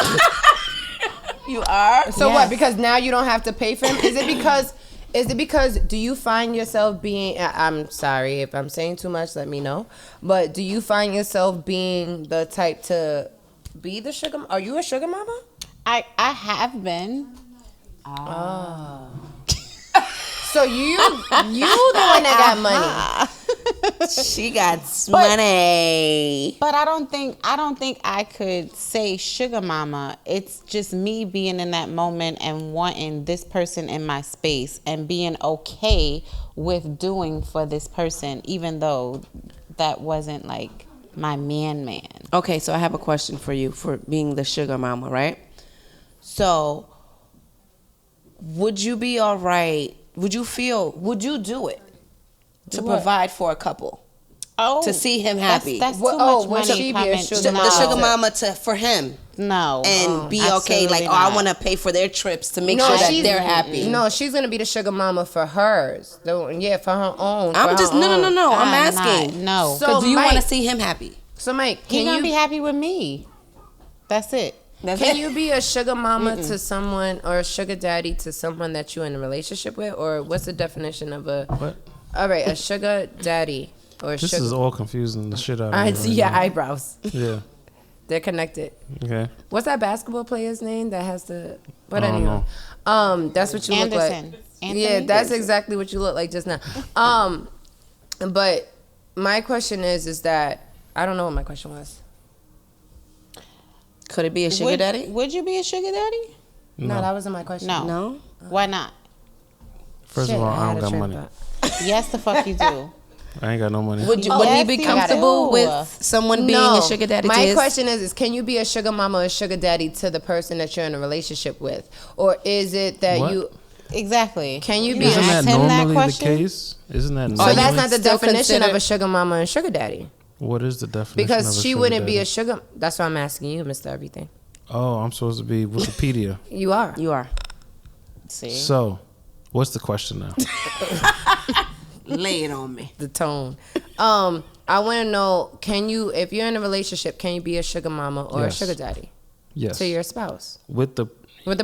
You are? so Yes. what? Because now you don't have to pay for him. Is it because? Is it because? Do you find yourself being? I'm sorry if I'm saying too much. Let me know. But do you find yourself being the type to be the sugar? Are you a sugar mama? I have been. So you the one that got money. She got money. But I don't think I could say sugar mama. It's just me being in that moment and wanting this person in my space and being okay with doing for this person, even though that wasn't like my man. Okay, so I have a question for you for being the sugar mama, right? So would you be all right? Would you do it to Do what? provide for a couple? Oh, To see him happy. That's too Well, much would money she be a coming. sugar The mama? sugar mama for him No, and be okay. Like, absolutely I not. want to pay for their trips to make sure that they're happy. No, she's gonna be the sugar mama for hers. Yeah, for her own. I'm just no. I'm I'm asking. not. No. So do you Mike- want to see him happy? So Mike, He's can gonna you be happy with me. That's it. can you be a sugar mama to someone or a sugar daddy to someone that you're in a relationship with, or what's the definition of a? What? All right, a sugar daddy or a This sugar. is all confusing the shit out of me. I right see your now. eyebrows. Yeah. They're connected. Okay. What's that basketball player's name that has the? But I don't anyway, that's what you look Anderson. like. Anthony? Yeah, that's exactly what you look like just now. But my question is that I don't know what my question was. Could it be a sugar daddy? Would you be a sugar daddy? No, that wasn't my question. No. No. Why not? First Shit, of all, I had don't a got trip money. thought. Yes, the fuck you do. I ain't got no money. Would Oh, he yes, be you comfortable do. with someone being a sugar daddy? My to his? question is can you be a sugar mama or a sugar daddy to the person that you're in a relationship with, or is it that What? you? Exactly. Can you be? Isn't a, that ask him that normally the question? case? Isn't that so normally? that's not the still definition of consider- a sugar mama and sugar daddy. What is the definition? Because of a she sugar wouldn't be daddy? a sugar. That's why I'm asking you, Mr. Everything. Oh, I'm supposed to be Wikipedia. You are. You are. See. So, what's the question now? Lay it on me. The tone. I want to know, can you, if you're in a relationship, can you be a sugar mama or Yes. a sugar daddy Yes. to your spouse? With the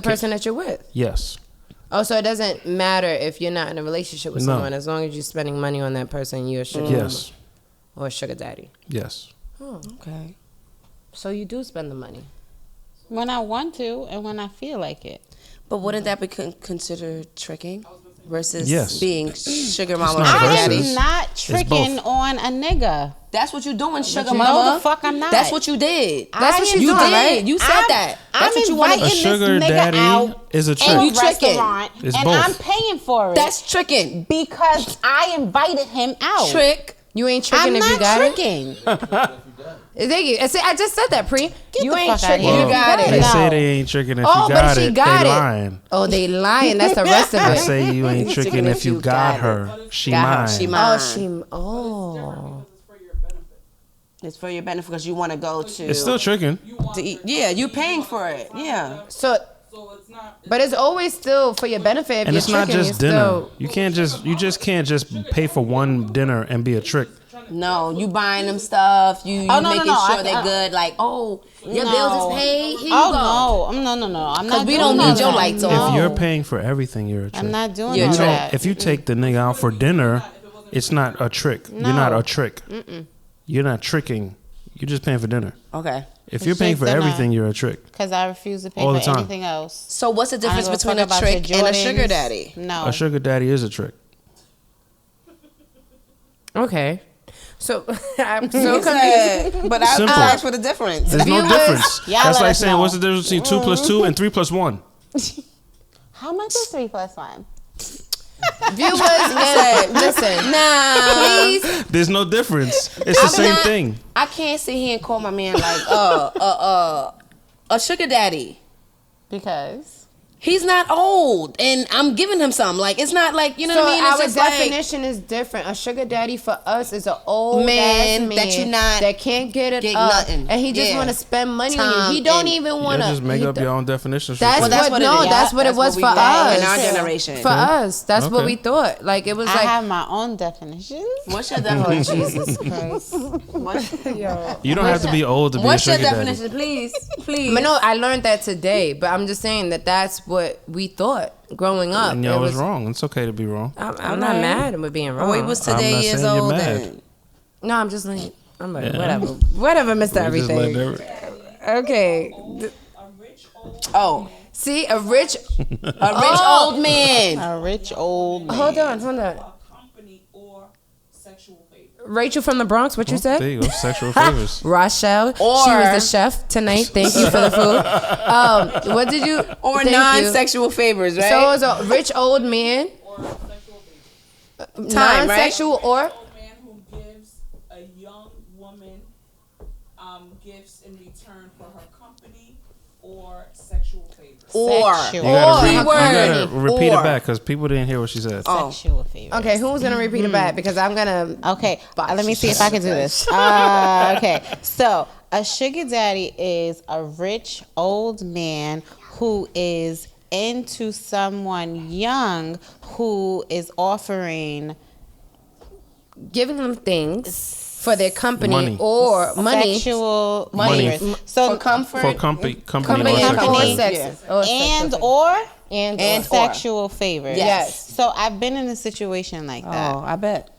Person that you're with? yes. Oh, so it doesn't matter if you're not in a relationship with No. someone. As long as you're spending money on that person, you're a sugar Yes. mama or a sugar daddy. Yes. Oh, Okay. so you do spend the money. When I want to and when I feel like it. But wouldn't that be considered tricking versus Yes. being sugar mama or not sugar I daddy? versus. am not It's tricking both. on a nigga. That's what you doing, sugar you mama. know the fuck I'm not. That's what you did. That's what you you doing, did. right? You said that. That's I'm what you wanted. inviting A sugar this nigga daddy out is a in trick. a You tricking. restaurant, It's and both. I'm paying for it. That's tricking. because I invited him out. Trick. You ain't tricking I'm if you not got tricking. it. Thank you. See, I just said that, Pre. You the ain't fuck outta tricking. here. You got They it. say No. they ain't tricking if Oh, you but got she it. got they it. lying. Oh, they lying. That's the rest of I it. say you ain't tricking if you got her. She Got her. mine. She Oh, mine. oh. It's for your benefit because you want to go to. It's still tricking. to eat. Yeah, you paying for it. Yeah. So, but it's always still for your benefit. If And you're it's not tricking, just you're dinner. still- You just can't just pay for one dinner and be a trick. No, you buying them stuff. You Oh, no, making no, sure I- they good. Like, oh, your No. bills is paid. Here you Oh go. no! I'm Because not. we doing don't all need your that. lights on. If you're paying for everything, you're a trick. I'm not doing You're all a trick. that. If you take the nigga out for dinner, it's not a trick. You're not a trick. You're not tricking. You're just paying for dinner. Okay. If you're It's paying just for dinner. everything, you're a trick. Because I refuse to pay All for the time. anything else. So what's the I don't difference give between fuck a about trick your and a sugar Jordans. daddy? No. A sugar daddy is a trick. Okay. So I'm so You confused. said, but I Simple. asked for the difference. There's no Viewers, difference. y'all That's let like us saying, know. what's the difference between 2 plus 2 and 3 plus 1? How much is 3 plus 1? Viewers, and listen. Nah. Please. There's no difference. It's the same thing. I can't sit here and call my man like a sugar daddy. Because He's not old, and I'm giving him some. Like it's not like you know So what I mean. It's our just like definition is different. A sugar daddy for us is an old Man ass man that you not that can't get it get up, nothing. and he just Yeah. want to spend money on Time you. He don't and- even You want to. just make up your own definitions. for That's shit. Well, that's what. what it No, is. that's what it That's was what for we got us. in our generation. For us, that's what Okay. we thought. Like it was I like. have my own definitions. What's your definition? Jesus Christ. You don't have to be old to be What's a your sugar daddy. definition, please? Please. But no, I learned that today. But I'm just saying that that's what we thought growing up. And It y'all was wrong. It's okay to be wrong. I'm not mad with being wrong. Oh, he was I'm today not years saying you're old. mad. And No, I'm just like, I'm like, Yeah. whatever, Mr. We just let Everything. every- Okay. oh, See, a rich. a rich old man. A rich old man. Hold on. company or sexual favor. Rachel from the Bronx, what you There said? you go. Sexual favors. Rochelle. She Or- was the chef tonight. Thank you for the food. What did you? Or thank you. non-sexual favors, right? So it was a rich old man. Time, right? Non-sexual or Old man who gives a young woman gifts in return for her company or sexual favors. or Sexual. You gotta, Or- you gotta Keyword. repeat it Or. back because people didn't hear what she said. Oh. Sexual favors. okay. Who's gonna repeat it back? Because I'm gonna. Okay, let me see if I can do this. Okay, so a sugar daddy is a rich old man who is into someone young who is offering Giving them things for their company Money. or money. sexual Money. favors. So for comfort. For company Company or or sexual. sex. Yeah. Or and sexual. or And sexual favors. Yes. So I've been in a situation like that. Oh, I bet.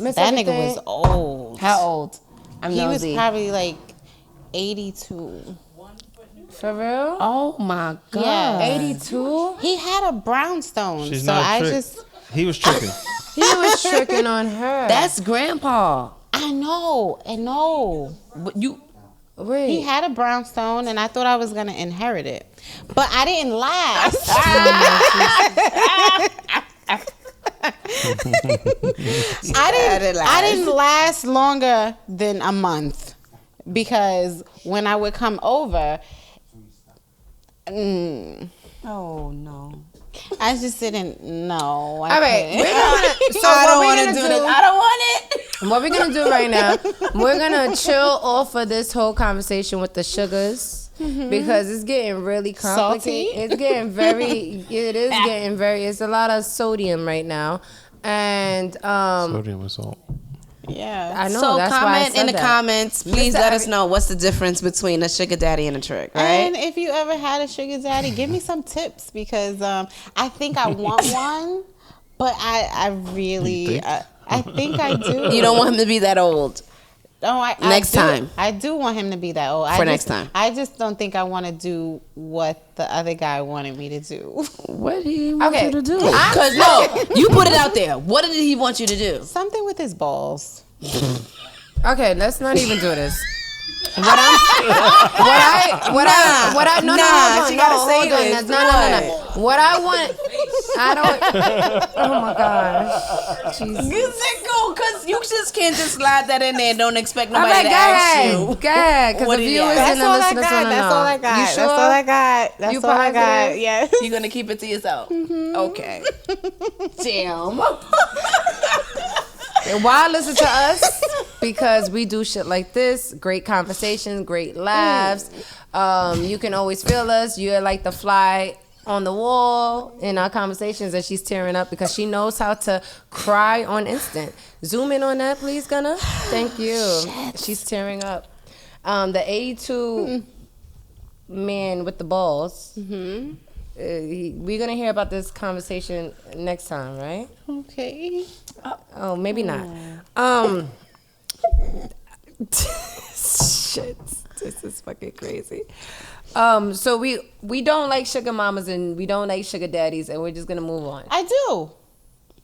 Miss That nigga Everything. was old. How old? I'm He was nosy. probably like 82. For real? Oh my God. Yeah. 82? He had a brownstone. She's so not I tricked. just, He was tricking. He was tricking on her. That's grandpa. I know. But you. Wait. He had a brownstone, and I thought I was going to inherit it. But I didn't last. I didn't last longer than a month because when I would come over, Oh no. I just didn't know. All right. We're gonna, so I don't what want we're to gonna do this. I don't want it. What we're gonna do right now, we're gonna chill off of this whole conversation with the sugars because it's getting really complicated. Salty? It's getting very. It's a lot of sodium right now, and Sodium and salt. Yeah. I know So that's why I comment said in the that. comments. Please let us know what's the difference between a sugar daddy and a trick, right? And if you ever had a sugar daddy, give me some tips because I think I want one, but I really, I think I do. You don't want him to be that old. No, Next do. time. I do want him to be that old. Next time. I just don't think I want to do what the other guy wanted me to do. What did he want Okay. you to do? Because no, you put it out there. What did he want you to do? Something with his balls. Okay, let's not even do this. No, She gotta say this. No. What I want, I don't. Oh my gosh. Jesus. You said go, because you just can't just slide that in there and don't expect nobody Okay, to go ask ahead. you. Go ahead, because What the do you viewers ask? and the listeners want to know. That's all I got. You sure? That's all I got. That's You all I got. positive? Yes. You're going to keep it to yourself? Okay. Damn. And why listen to us? Because we do shit like this. Great conversations, great laughs. You can always feel us. You're like the fly on the wall in our conversations, and she's tearing up because she knows how to cry on instant. Zoom in on that, please, Gunna. Thank you. She's tearing up. The 82 man with the balls. We're going to hear about this conversation next time, right? Okay. Oh, maybe not. Shit, this is fucking crazy. So we don't like sugar mamas and we don't like sugar daddies, and we're just gonna move on. I do.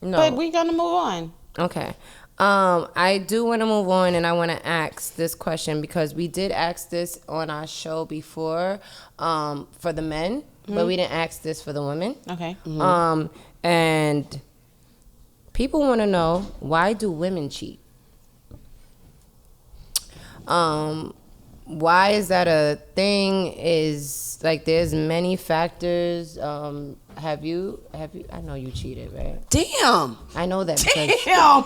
No, But we're going to move on. okay. I do want to move on, and I want to ask this question because we did ask this on our show before, for the men, but we didn't ask this for the women. Okay. And people want to know, why do women cheat? Why is that a thing? Is like there's many factors. Have you? I know you cheated, right? Damn. I know that because Damn.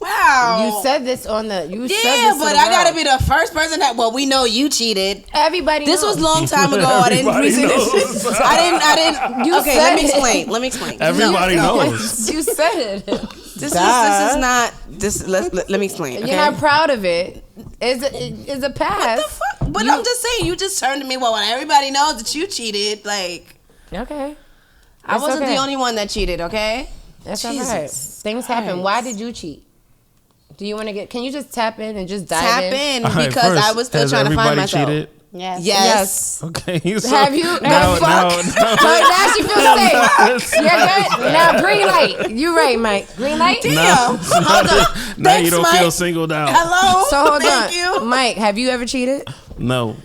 Wow. you said this on the. You said Yeah, this but to the I gotta world. be the first person that. Well, we know you cheated. Everybody. This knows. was long time ago. I didn't Everybody reason knows. this. I didn't. You Okay, said let me it. explain. Let me explain. Everybody knows. You said it. This is not. Let me explain. Okay? You're not proud of it. It's a pass. What the fuck? But I'm just saying. You just turned to me. Well, when everybody knows that you cheated, like Okay. I wasn't okay. the only one that cheated. Okay. That's Jesus all right. Things happen. Why did you cheat? Do you want to get? Can you just tap in and just dive Tap in? in All right, because first, I was still has trying to find everybody myself. cheated? Yes. Yes. Okay. So Have you? Now, Now she feels safe. You're good. Now green light. You're right, Mike. Green light. Damn. Hold on. now Thanks, you don't Mike. feel singled out. Hello. So hold Thank on, you. Mike. Have you ever cheated? No.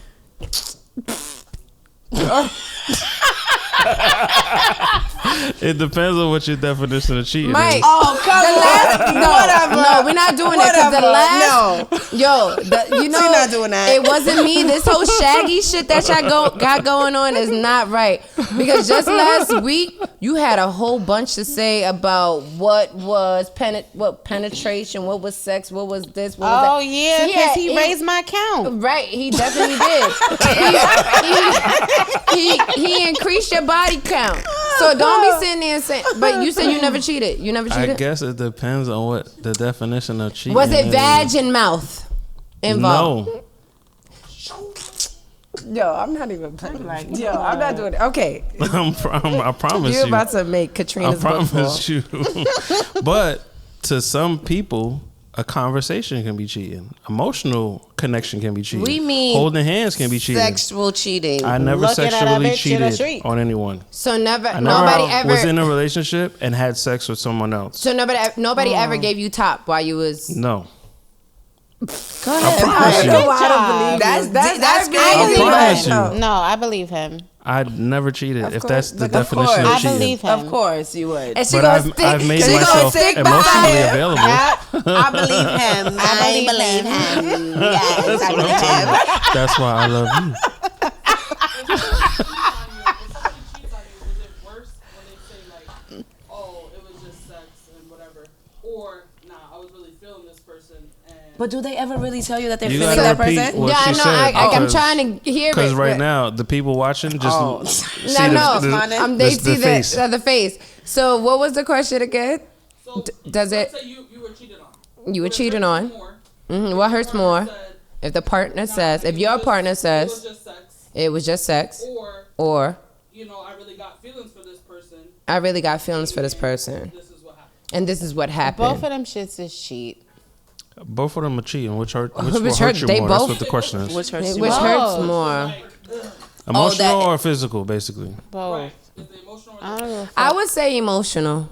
It depends on what your definition of cheating Mike. is. Oh, come on. No, we're not doing it because the last. Yo, you know, She not doing that. It wasn't me. This whole shaggy shit that y'all got going on is not right. Because just last week, you had a whole bunch to say about what was penetration, what was sex, what was this, what was that. Oh, yeah, So, because he raised my count. Right, he definitely did. He increased your body count. So don't be sitting there and saying. But you said you never cheated. You never I cheated. guess it depends on what the definition of cheating Was it is. vag and mouth involved? No. Yo, I'm not even. Yo, I'm not doing it. Okay, I promise you're you. about to make I Katrina's book fall. promise you. But to some people, A conversation can be cheating. Emotional connection can be cheating. We mean holding hands can be cheating. Sexual cheating. I never Looking at a sexually bitch in the cheated street. on anyone. So nobody I ever was in a relationship and had sex with someone else. So nobody ever gave you top while you was. No. Go ahead. promise you. I don't believe That's good. I promise you. No, I believe him. I never cheated. If that's the Of definition course. of I cheating. believe him. Of course you would. And she But gonna stick. I've made she gonna myself stick by emotionally him. available. I believe him. I believe him. Yes, I believe him. That's why I love you. If somebody cheats on you, is it worse when they say like, oh, it was just sex and whatever, or nah, I was really feeling this person and. But do they ever really tell you that they're You feeling gotta that repeat person? what Yeah, I she know. said. I'm trying to hear it. Because right but- now, the people watching just Oh. see No, the they the see face. the face. So what was the question again? So, does let's it- say you were cheated on. You were Would it cheated hurt on. you more What hurts more? said, If the partner nah, says, if it your was partner just- it was says just sex, it was just sex, or or I really got feelings for this person. I really got feelings for this person, This is what happened. and this is what Both happened. of them shits is cheat. Both of them are cheating. Which hurt? Which Which will hurt- hurt you they more? both- That's what the question is. Which hurts you Which more? hurts more? Emotional that- or physical, basically. Both. Right. Is the emotional I don't know. I would say emotional.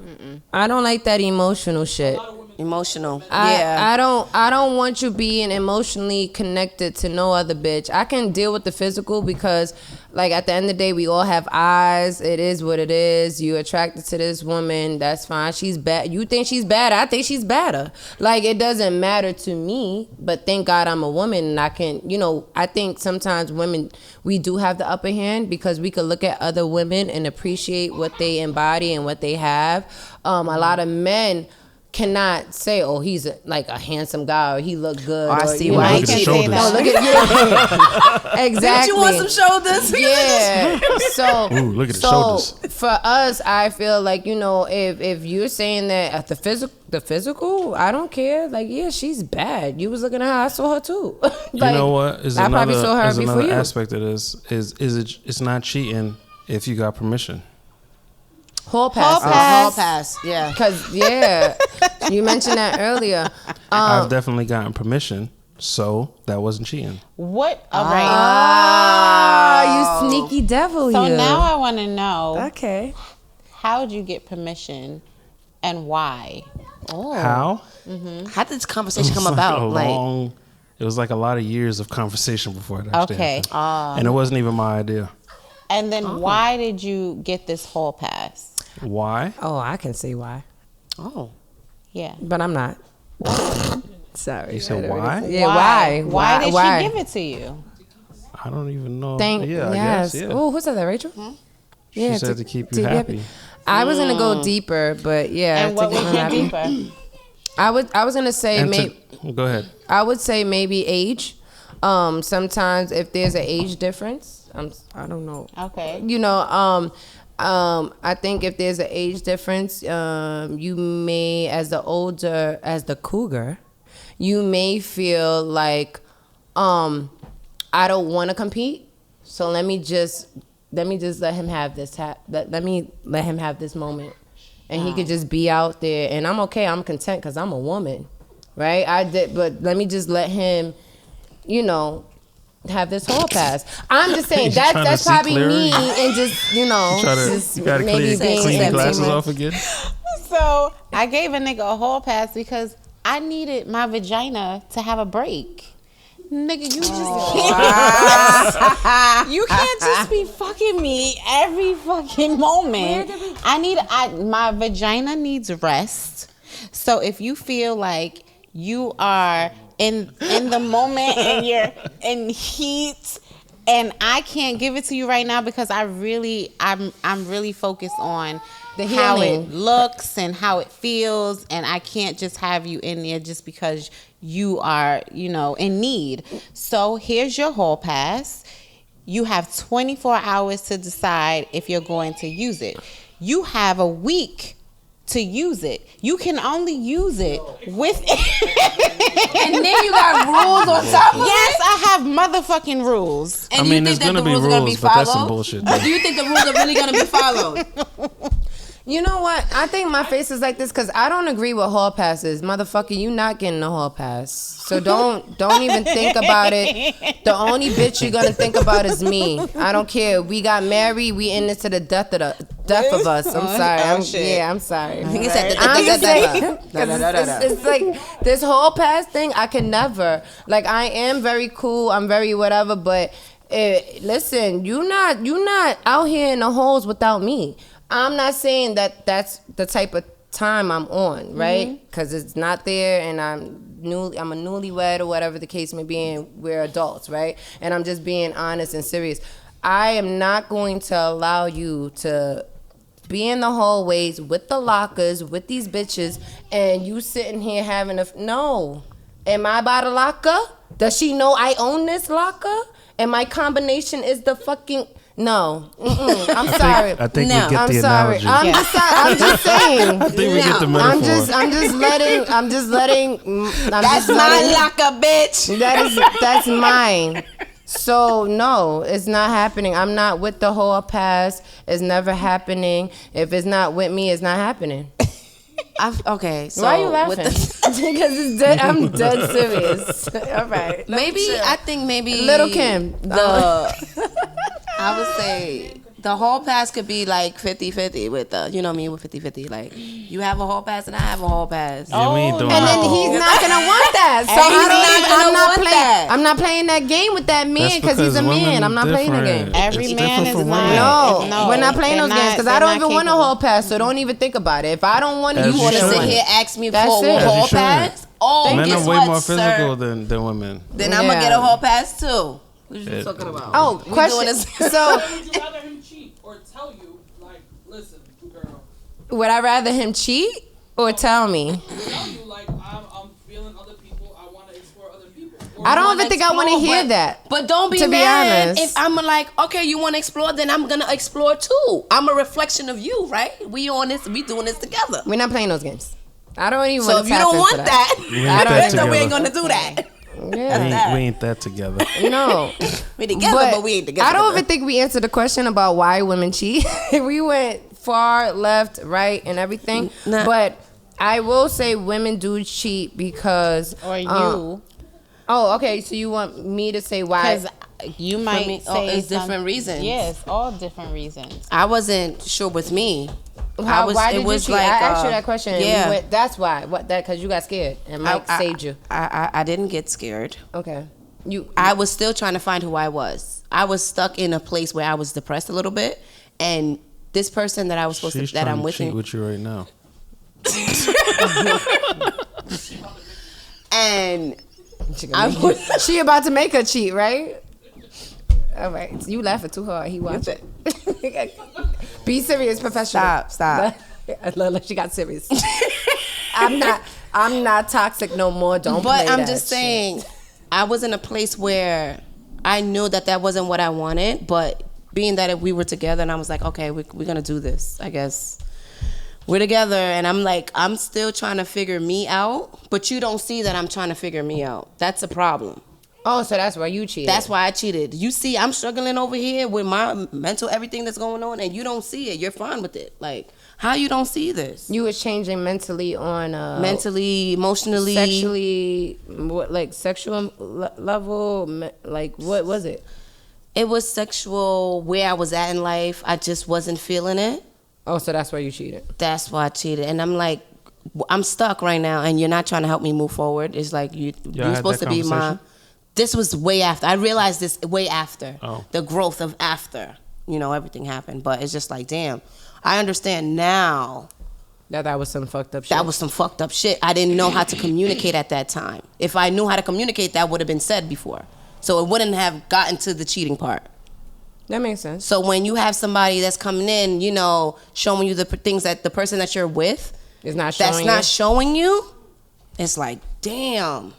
I don't like that emotional shit. Emotional. I Yeah. I don't want you being emotionally connected to no other bitch. I can deal with the physical because like at the end of the day we all have eyes. It is what it is. You attracted to this woman, that's fine. She's bad. You think she's bad, I think she's better. Like it doesn't matter to me, but thank God I'm a woman and I can, I think sometimes women we do have the upper hand because we could look at other women and appreciate what they embody and what they have. A lot of men cannot say, "Oh, he's like a handsome guy," or "He look good." I or, see you why know, he Look at cheated. the shoulders. No, look at exactly. You want some shoulders? Yeah. So, Ooh, look at the so shoulders. for us, I feel like if you're saying that at the physical, I don't care. Like, yeah, she's bad. You was looking at her, I saw her too. Like, You know what? Is I probably saw her before another you. aspect of this is it? It's not cheating if you got permission. Hall pass. Hall pass. Yeah. Because you mentioned that earlier. I've definitely gotten permission, so that wasn't cheating. What? All right. Ah, you sneaky devil. So you. now I want to know, Okay. how'd you get permission and why? How? How did this conversation come It was about? it was like a lot of years of conversation before it actually Okay. happened. And it wasn't even my idea. And then why did you get this hall pass? Why? Oh, I can see why, Oh. Yeah. but I'm not. Sorry. You said why? Yeah. Why? Why did she give it to you? I don't even know. Thank. yeah, I Yes. guess. Yeah. Oh, who said that? Rachel. She said to keep you happy. I was gonna go deeper, but yeah. And what to keep was me your happy. deeper? I was gonna say And maybe. go ahead. I would say maybe age. Sometimes if there's an age difference, I don't know. Okay. I think if there's an age difference, you may, as the cougar, you may feel like, I don't want to compete, so let me just let him have this. Let me let him have this moment, and he could just be out there, and I'm okay. I'm content because I'm a woman, right? But let me just let him, have this hall pass. I'm just saying You trying to that's see probably clearer? me and just You gotta maybe being clean your glasses 17. off again. So I gave a nigga a hall pass because I needed my vagina to have a break. Nigga, you just can't. You can't just be fucking me every fucking moment. My vagina needs rest. So if you feel like you are in the moment and you're in heat and I can't give it to you right now because I'm really focused on how it healing. looks and how it feels, and I can't just have you in there just because you are, in need. So here's your hall pass. You have 24 hours to decide if you're going to use it. You have a week to use it. You can only use it with And then you got rules on top of Yes, I have motherfucking rules. And I you mean, think there's that gonna the be rules are gonna be rules, but that's some followed? bullshit. Do you think the rules are really gonna be followed? You know what? I think my face is like this because I don't agree with hall passes. Motherfucker, you not getting a hall pass. So don't even think about it. The only bitch you're gonna think about is me. I don't care. We got married. We in this to the death of us. I'm sorry. I'm sorry. I think he said I'm just saying, 'cause it's like this whole pass thing. I can never. Like, I am very cool. I'm very whatever. But listen, you not out here in the holes without me. I'm not saying that that's the type of time I'm on, right? Because it's not there, and I'm a newlywed or whatever the case may be, and we're adults, right? And I'm just being honest and serious. I am not going to allow you to be in the hallways with the lockers with these bitches, and you sitting here having no. Am I by the locker? Does she know I own this locker? And my combination is the fucking. No, I'm sorry. I think No, we get I'm the sorry. analogy. I'm just saying. I think we get the metaphor. I'm just letting. That's my locker, bitch. That's mine. So no, it's not happening. I'm not with the whole pass. It's never happening. If it's not with me, it's not happening. Okay, so Why are you laughing? with Because it's dead. I'm dead serious. All right. I think maybe Little Kim. I would say the hall pass could be like 50-50 with you know me with 50-50. Like, you have a hall pass and I have a hall pass. Yeah, we ain't doing And then that. he's not gonna want that. So I'm not playing that game with that man That's because he's a women man. I'm not playing that game. different. Every It's man different is for not. women. No, we're not playing those games because I don't even want a hall pass. So don't even think about it. If I don't want it, As you you want to should. Sit sit here, here. ask me That's for it. a As hall you should. pass. Oh, Men guess are way what, more sir? physical than women. Then I'm gonna get a hall pass too. What you Yeah. talking about? Oh, We question. doing this- So Would you rather him cheat or tell you, like, listen, girl, would I rather him cheat or tell me? tell you, like, I'm feeling other people, I want to explore other people. Or I don't wanna even think I want to explore, hear but- that. But don't be To be mad honest. if I'm like, okay, you want to explore, then I'm gonna explore too. I'm a reflection of you, right? We on this, we doing this together. We're not playing those games. I don't even So want if to you don't want that, We ain't that then we ain't together. gonna do that. Yeah. We ain't that together. No. We together, but we ain't together. I don't even think we answered the question about why women cheat. We went far left, right, and everything. Nah. But I will say women do cheat because. Or you. Oh, okay. So you want me to say why? Because you might me, say it's different reasons. Yes, all different reasons. I wasn't sure with me. Why did you cheat? I asked you that question. And Yeah. we went, that's why. Because you got scared and Mike saved you. I didn't get scared. Okay. I was still trying to find who I was. I was stuck in a place where I was depressed a little bit, and this person that I was supposed She's to that trying I'm to with, cheat with you right now. and I was She about to make her cheat, right? All right. So you laughing too hard. He watching. Be serious, professional. Stop. Look, she got serious. I'm not toxic no more. Don't But play I'm that just shit. saying, I was in a place where I knew that wasn't what I wanted, but being that we were together, and I was like, okay, we're gonna do this. I guess we're together, and I'm like, I'm still trying to figure me out, but you don't see that I'm trying to figure me out. That's a problem. Oh, so that's why you cheated. That's why I cheated. You see, I'm struggling over here with my mental everything that's going on, and you don't see it. You're fine with it. Like, how you don't see this? you was changing mentally on Mentally, emotionally, sexually, what, like sexual level, like what was it? It was sexual where I was at in life. I just wasn't feeling it. Oh, so that's why you cheated. That's why I cheated. And I'm like, I'm stuck right now, and you're not trying to help me move forward. It's like you're had supposed that to be my. conversation? This was way after. I realized this way after. Oh. The growth of after. Everything happened. But it's just like, damn. I understand now. That was some fucked up shit. That was some fucked up shit. I didn't know how to communicate at that time. If I knew how to communicate, that would have been said before. So it wouldn't have gotten to the cheating part. That makes sense. So when you have somebody that's coming in, showing you the things that the person that you're with, It's not showing that's you. not showing you, it's like, damn.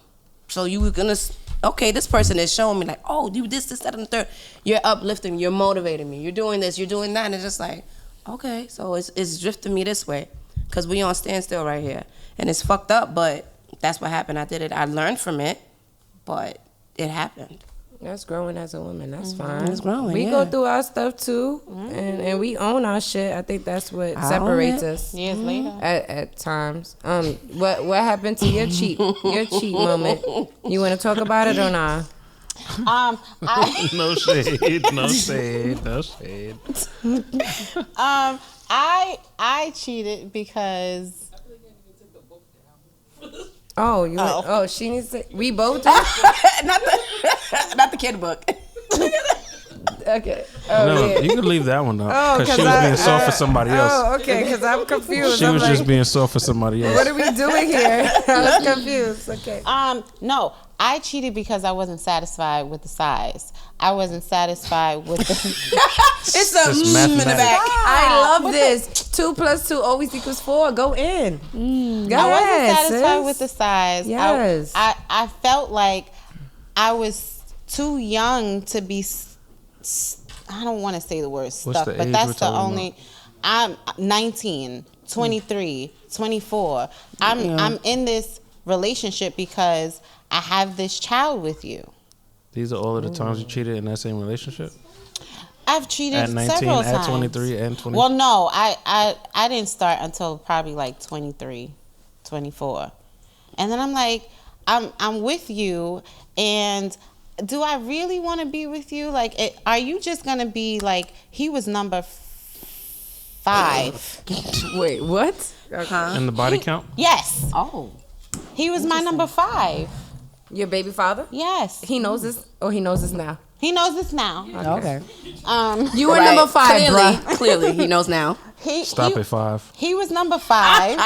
So you were gonna, okay, this person is showing me like, oh, do this, that, and the third. You're uplifting me, you're motivating me, you're doing this, you're doing that, and it's just like, okay, so it's drifting me this way, cause we on standstill right here, and it's fucked up, but that's what happened. I did it. I learned from it, but it happened. That's growing as a woman. That's fine. That's growing, We yeah. go through our stuff too, and we own our shit. I think that's what separates us. Years later. At times. What happened to your cheat moment? You want to talk about it or not? No shade. No shade. No shade. I cheated because she needs to. We both do. Not the kid book. Okay. No, you can leave that one up because she was being soft for somebody else. Oh, okay. Because I'm confused. She was just being soft for somebody else. What are we doing here? I was confused. Okay. no, I cheated because I wasn't satisfied with the size. I wasn't satisfied with the. It's a Just in the mathematics. back. I love this. 2 + 2 always equals 4. Go in. Go I wasn't ahead, satisfied sis. with the size. Yes. I felt like I was too young to be. I don't want to say the word stuck, the but age that's we're the talking only. I'm 19, 23, 24. I'm in this relationship because I have this child with you. These are all of the times you cheated in that same relationship? I've cheated At 19, several times. at 23, and 20. Well, no, I didn't start until probably like 23, 24. And then I'm like, I'm with you, and do I really want to be with you? Like, are you just going to be like, he was number 5. Wait, what? And the body count? Yes. Oh. He was my number 5. Your baby father? Yes. He knows this, or he knows this now? He knows this now. Okay. You were number 5, clearly, bruh. Clearly, he knows now. Stop at 5. He was number 5.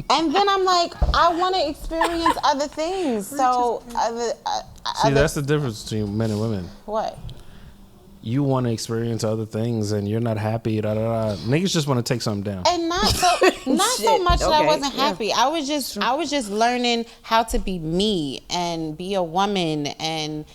and then I'm like, I want to experience other things. So, See, that's the difference between men and women. what? You want to experience other things and you're not happy. Niggas just want to take something down. And not so much that I Okay, wasn't happy. I was just learning how to be me and be a woman and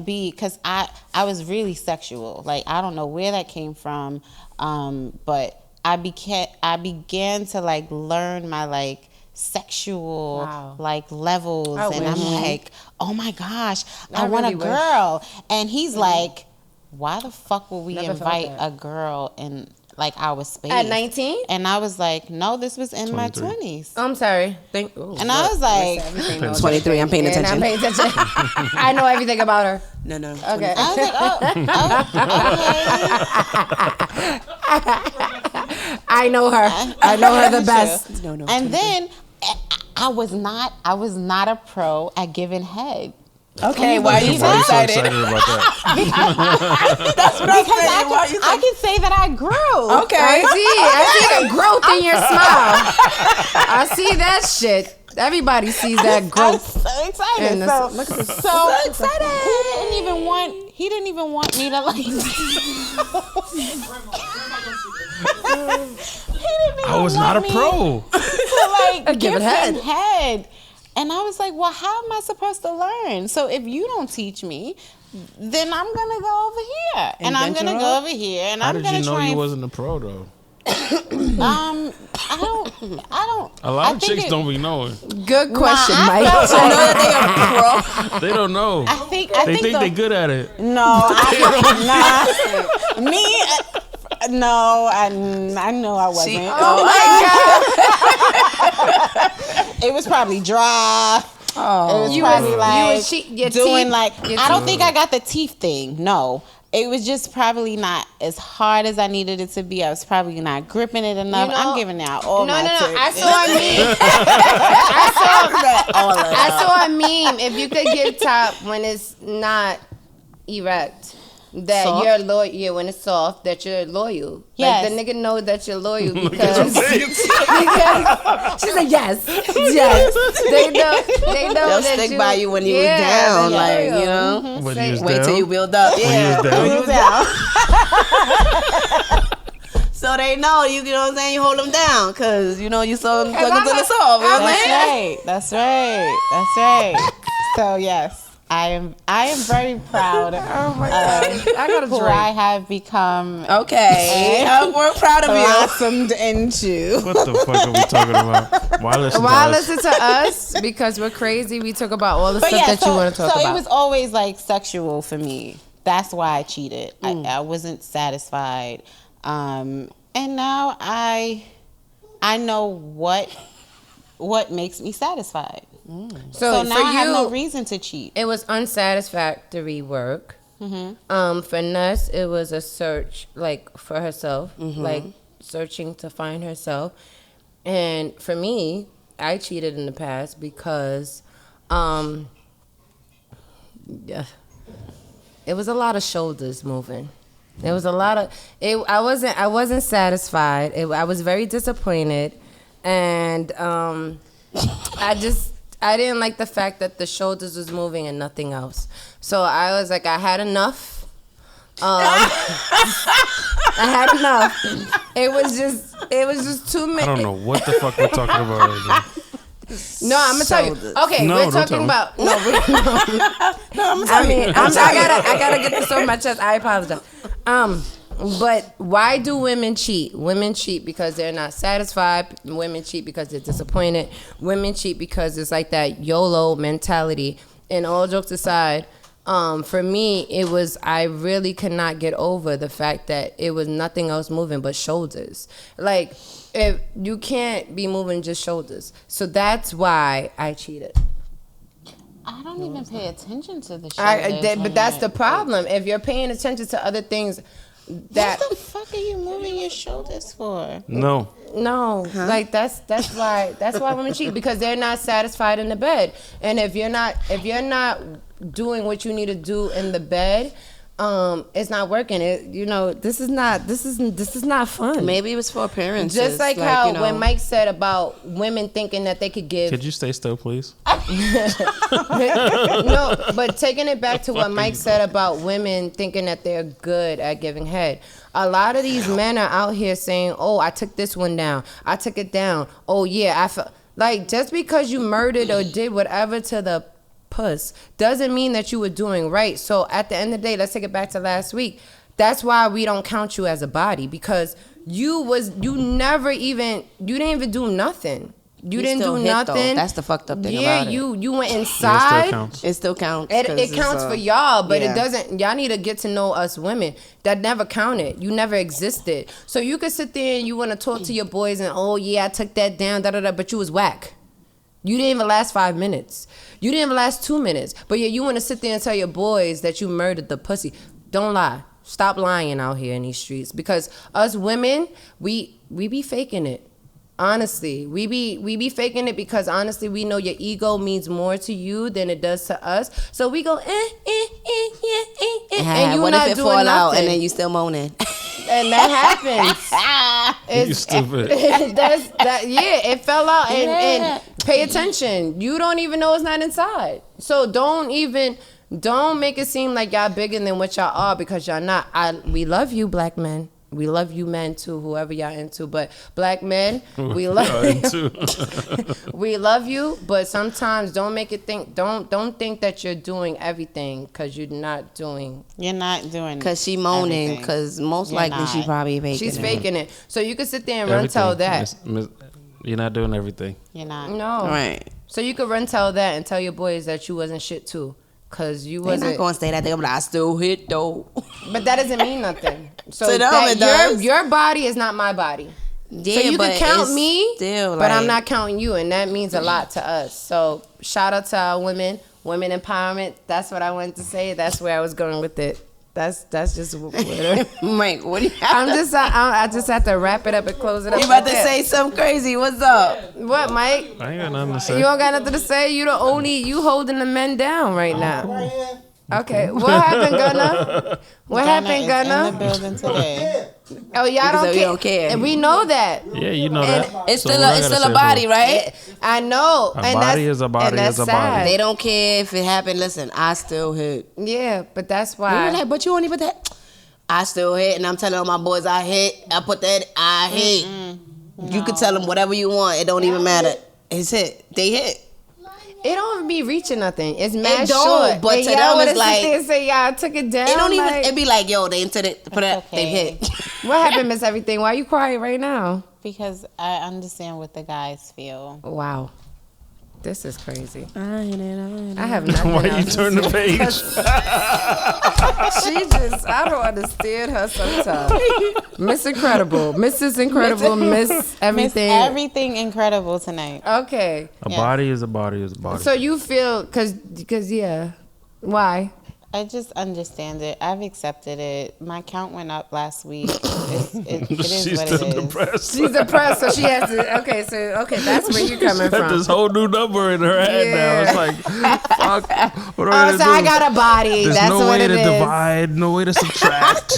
be, because I was really sexual. Like, I don't know where that came from, but I began to like learn my like sexual like levels, and I'm like, oh my gosh, I want a girl. And he's like, why the fuck would we invite a girl in like our space At 19? And I was like, no, this was in my 20s. I'm sorry. And I was like, 23. I'm paying attention. I'm paying attention. I know everything about her. No. Okay. I was like, I know her. I know her the best. No. and then I was not a pro at giving head. Okay, why are you so Why are you so excited? excited about that? That's what I'm Because saying. Why you I can say that I grew. Okay. I see the growth in your smile. I see that shit. Everybody sees that I'm growth. so excited. And So, look at this. so excited. He didn't even want me to like. I was not a pro. To like give Give it him head. And I was like, well, how am I supposed to learn? So if you don't teach me, then I'm gonna go over here, and I'm gonna go over here, and How I'm did gonna you know try. you wasn't a pro though? I don't. A lot of think chicks don't be knowing. Good question, I Mike. felt I know like- that they are pro. They don't know. I think They think they're good at it. No, me. No, I know I wasn't. It was probably dry. Oh, it was probably like doing like. I don't think I got the teeth thing. No, it was just probably not as hard as I needed it to be. I was probably not gripping it enough. You know, I'm giving out all my tips. I saw a meme. If you could give top when it's not erect, that Soft? you're loyal. Yeah, when it's soft, that you're loyal. Yes. Like the nigga know that you're loyal because she's like yes. They know They'll that stick by you when you was down, they're like, loyal. you know. When you was Wait till down? you build up. Yeah. When you was down? So they know, you know what I'm saying? You hold them down because, you know, you saw them sucking to the soft. You know what I'm saying? That's right. So yes. I am very proud Oh my God. I got a who drink. I have become. Okay, we're proud of you. Blossomed into. What the fuck are we talking about? Why listen to Why us? listen to us? Because we're crazy. We talk about all the But stuff yeah, that you want to talk so about. it was always like sexual for me. That's why I cheated. I wasn't satisfied, and now I know what makes me satisfied. So now I have no reason to cheat. It was unsatisfactory work. For Ness, it was a search, like for herself, like searching to find herself. And for me, I cheated in the past because, yeah, it was a lot of shoulders moving. There was a lot of it. I wasn't satisfied. I was very disappointed, and I didn't like the fact that the shoulders was moving and nothing else. So I was like, I had enough. I had enough. It was just too many. I don't know what the fuck we're talking about right now. No, I'm gonna tell you. Okay, No, we're don't tell talking me. about no. I gotta get this off my chest. I apologize. But why do women cheat? Women cheat because they're not satisfied. Women cheat because they're disappointed. Women cheat because it's like that YOLO mentality. And all jokes aside, for me, it was, I really could not get over the fact that it was nothing else moving but shoulders. Like, if you can't be moving just shoulders. So that's why I cheated. I don't even pay attention to the shoulders. But that's the problem. If you're paying attention to other things, that what the fuck are you moving your shoulders for? No. like that's why women cheat, because they're not satisfied in the bed. And if you're not doing what you need to do in the bed, it's not working. This is not fun. Maybe it was for appearances. Just like how when Mike said about women thinking that they could give. Could you stay still, please? No, but taking it back to what Mike said about women thinking that they're good at giving head. A lot of these men are out here saying, "Oh, I took this one down. I took it down. Oh yeah, I felt like just because you murdered or did whatever to the puss doesn't mean that you were doing right." So at the end of the day, let's take it back to last week. That's why we don't count you as a body, because you didn't even do nothing. You didn't do nothing. Though. That's the fucked up thing about it. Yeah, you went inside. It still counts. It counts for y'all, but it doesn't. Y'all need to get to know us women. That never counted. You never existed. So you could sit there and you want to talk to your boys and, oh yeah, I took that down, but you was whack. You didn't even last 5 minutes. You didn't even last 2 minutes. But yeah, you want to sit there and tell your boys that you murdered the pussy. Don't lie. Stop lying out here in these streets, because us women, we be faking it. Honestly, we be faking it because honestly, we know your ego means more to you than it does to us. So we go, and you what not if it doing fall nothing. out and then you still moaning? And that happens. You stupid. It fell out. And pay attention. You don't even know it's not inside. So don't make it seem like y'all bigger than what y'all are, because y'all not. We love you, black men. We love you men too, whoever y'all into. But black men, we love you. We love you, but sometimes don't think that you're doing everything, because you're not doing. You're not doing. Because she moaning. Because most likely she probably faking. She's it. faking it. So you can sit there and run tell that. You're not doing everything. You're not. No. Right. So you could run tell that and tell your boys that you wasn't shit too. Cause you They're wasn't. not gonna say that. They're gonna be like, I still hit though. But that doesn't mean nothing. So To them, it does. your body is not my body. Yeah, So you but can count it's me, still, but I'm like- not counting you, and that means a lot to us. So shout out to our women empowerment. That's what I wanted to say. That's where I was going with it. That's just Mike, what do you I just have to wrap it up and close it up. You about to right there. say something crazy? What's up? What, Mike? I ain't got nothing to say. You don't got nothing to say? You holding the men down right now. Okay, what happened, Gunna? What happened, Gunna? In the building today. Oh, y'all don't care. And we know that. Yeah, you know that. It's So still what I it's gotta still say a body, to it? right? I know. A body is a body and that's is a body. sad. They don't care if it happened. Listen, I still hit. Yeah, but that's You why. like, but you only put that. I still hit, and I'm telling all my boys I hit. I put that. I hit. You can tell them whatever you want. It don't even matter. It's hit. They hit. It don't be reaching nothing. It's mad It don't, short. but And to y'all them it's wanna sit like- there and say y'all took it down. It don't even. like- It be like, yo, they into it. Put it. okay. They hit. What happened, Miss Everything? Why you crying right now? Because I understand what the guys feel. Wow. This is crazy. I have nothing Why you else to turn the say. page? She just, I don't understand her sometimes. Miss Incredible. Mrs. Incredible. Miss Everything. Miss Everything Incredible tonight. Okay. A Yes. body is a body is a body. So you feel, cause yeah. Why? I just understand it. I've accepted it. My count went up last week. It is She's what still it is. depressed. She's depressed, so she has to, okay, that's where you're coming Got this from. whole new number in her head now. It's like, fuck. What do I Oh, gotta so I do? got a body. There's That's no what way it to is. divide, no way to subtract.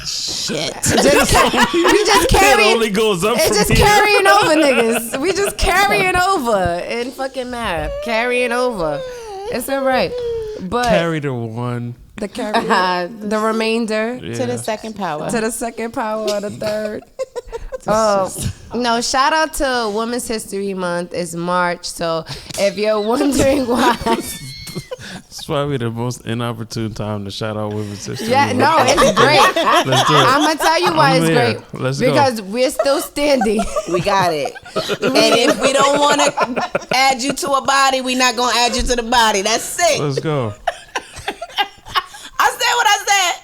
Shit. We just It carrying, only goes up it's from just here. carrying over, niggas. We just carrying over in fucking math. Carrying over. It's all right. But Carry the one. the carry, the remainder To the Yeah. second power. to the second power or the third. No, shout out to Women's History Month. It's March, so if you're wondering why, It's probably the most inopportune time to shout out women's history. yeah, no, it's great. Let's do it. I'm gonna tell you why I'm it's here. great. Let's go. Because we're still standing. We got it. And if we don't want to add you to a body, we not gonna add you to the body. That's it. Let's go. I said what I said.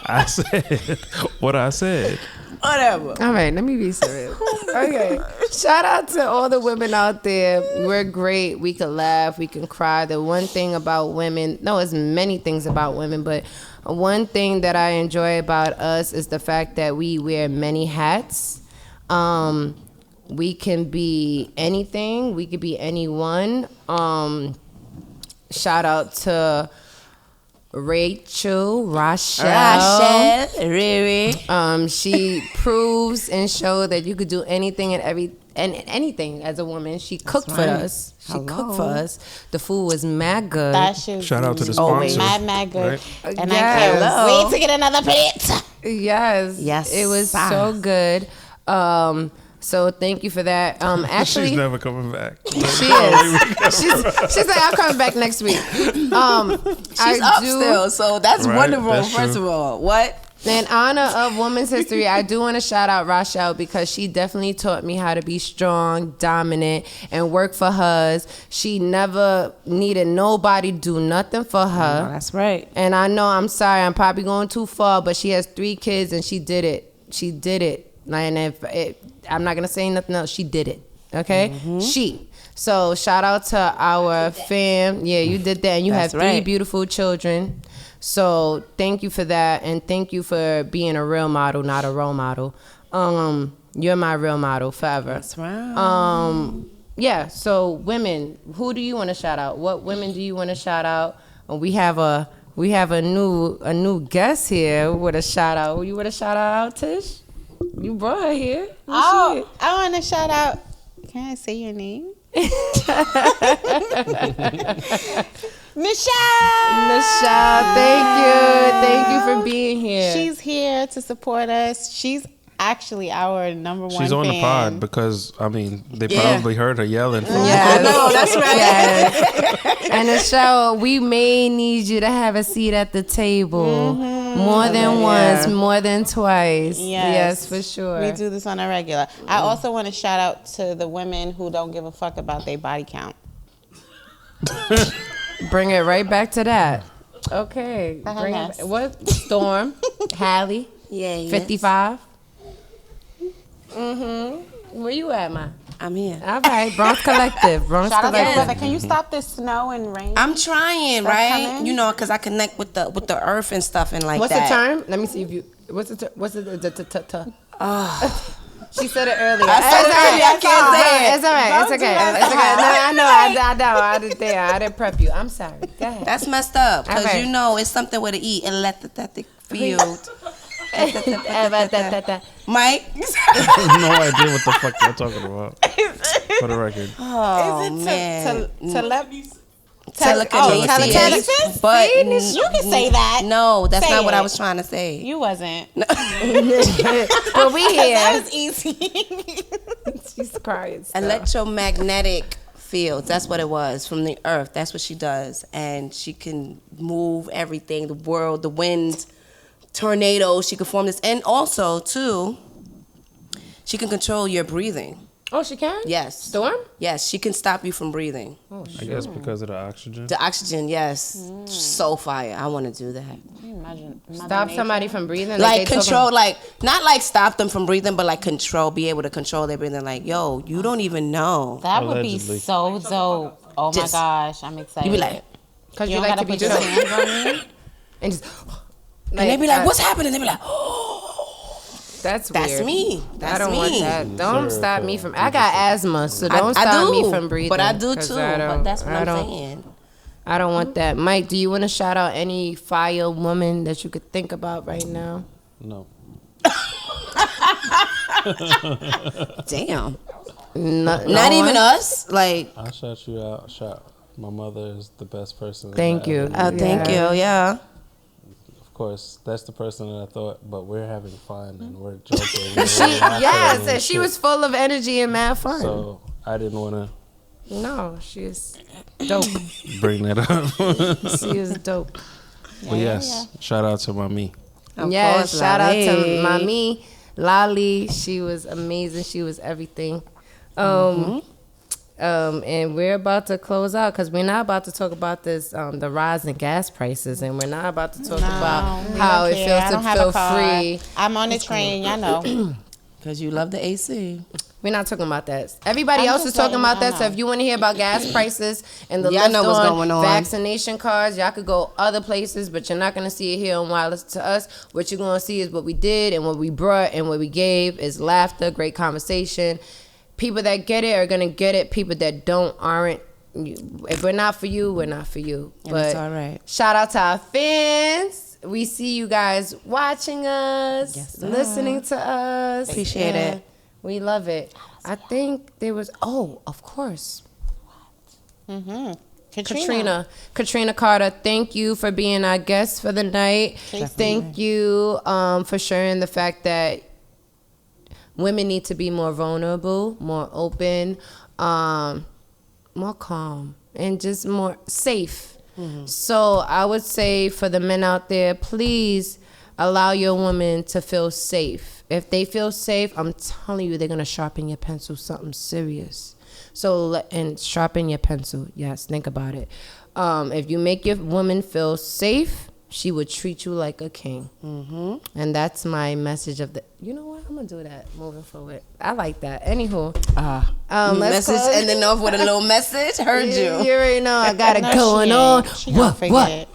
I said what I said. Whatever. All right, let me be serious. Okay. Shout out to all the women out there. We're great. We can laugh. We can cry. The one thing about women, no, it's many things about women, but one thing that I enjoy about us is the fact that we wear many hats. We can be anything. We could be anyone. Shout out to Rachel. Riri. She proves and show that you could do anything and anything as a woman. She cooked for us. She cooked for us. The food was mad good. That shit. Shout out to the Always. sponsor. Mad good. Right? And Yes. I can't wait to get another plate. Yes. Yes. It was so good. So thank you for that. Actually, She's never coming back. she is. She's like, I'm coming back next week. She's up still, so that's Right, wonderful. that's First true. of all, what? In honor of Women's History, I do want to shout out Rochelle because she definitely taught me how to be strong, dominant, and work for hers. She never needed nobody do nothing for her. That's right. And I know, I'm sorry, I'm probably going too far, but she has 3 kids and she did it. She did it. And I'm not going to say nothing else. She did it. Okay? She. So shout out to our fam. Yeah, you did that. And you That's have 3 right. beautiful children. So thank you for that. And thank you for being a real model, not a role model. You're my real model forever. That's right. Yeah, so women, who do you want to shout out? What women do you want to shout out? And we have a new guest here with a shout out. Who you want to shout out, Tish? You brought her here. Oh, I want to shout out. Can I say your name? Michelle, thank you for being here. She's here to support us. She's actually our number one She's on the fan. pod because they Yeah. probably heard her yelling. From Yes. I know, that's right. Yes. And Michelle, we may need you to have a seat at the table more than once, more than twice. Yes, for sure. We do this on a regular. I also want to shout out to the women who don't give a fuck about their body count. Bring it right back to that. Okay. Uh-huh, Bring Ness. it, what? Storm, Hallie, Yeah. 55. Where you at, ma? I'm here. All right, Bronx Collective. Bronx Shout out to the Collective. weather. Can you stop this snow and rain? I'm trying, Stop right? coming. You know, because I connect with the earth and stuff and like What's that. the term? Let me see if you. What's the term? What's the? She said it earlier. I said it earlier, I can't say it. It's all right. It's okay. It's okay. No, I know. I didn't there. I didn't prep you. I'm sorry. Go ahead. That's messed up because Okay. you know it's something with an E. Electric field. Mike. no idea what the fuck you're talking about. For the record. Oh Is it man. telekinesis? Telekinesis. But You can say that. no, that's Say not what I it. was trying to say. You wasn't. But we That here. was easy. She's crying. still. Electromagnetic fields. That's what it was, from the earth. That's what she does. And she can move everything, the world, the wind, tornadoes. She can form this. And also, too, she can control your breathing. Oh, she can? Yes. Storm? Yes, she can stop you from breathing. Oh, I guess because of the oxygen. The oxygen, yes. So fire. I want to do that. Can you imagine? Stop somebody from breathing? Like they control, like, not like stop them from breathing, but like control, be able to control their breathing. Like, yo, you don't even know. That would be Allegedly. so dope. Oh my Just- gosh, I'm excited. You be like, Because you you don't like gotta to be put your choked. hands on me. And just... and they be like, what's happening? They be like, oh, That's weird. that's me. That's I don't me. want that. Don't Sure, stop cool. me from... I got asthma, so don't I stop do, me from breathing. but I do 'cause too. I But don't- that's what I I'm don't- saying. I don't want that. Mike, do you want to shout out any fire woman that you could think about right now? No. Damn. No, Not even us. Like, I'll shout you out. My mother is the best person. Thank you. thank you. Yeah. Of course, that's the person that I thought, but we're having fun and we're joking. and we're laughing Yes, and and she shit. was full of energy and mad fun. So I didn't want to No, she's dope. bring that up. She is dope. But yes, shout out to Mommy. Of Yes, course, shout out to Lali. Mami, Lali. She was amazing. She was everything. And we're about to close out because we're not about to talk about this, the rise in gas prices, and we're not about to talk about we how don't it care. feels I to don't have feel a car. free. I'm on the train, y'all know. Because you love the AC. We're not talking about that. Everybody I'm else just is talking letting about y'all that. So know. if you want to hear about gas prices and the Y'all lift know what's on going on. vaccination cards, y'all could go other places, but you're not going to see it here on Wireless to Us. What you're going to see is what we did and what we brought and what we gave is laughter, great conversation. People that get it are going to get it. People that don't aren't. If we're not for you, we're not for you. And But it's all right. shout out to our fans. We see you guys watching us, Yes, sir. listening to us. Appreciate it. We love it. I think there was, of course. Katrina Carter, thank you for being our guest for the night. Thank you for sharing the fact that women need to be more vulnerable, more open, more calm, and just more safe. So I would say for the men out there, please allow your woman to feel safe. If they feel safe, I'm telling you, they're going to sharpen your pencil, something serious. So, and sharpen your pencil. Yes, think about it. If you make your woman feel safe, she would treat you like a king. And that's my message of the, you know what? I'm going to do that moving forward. I like that. Anywho. Let's Message close. ending off with a little message. Heard you. You already know I got it No, going she on. ain't. She gonna forget.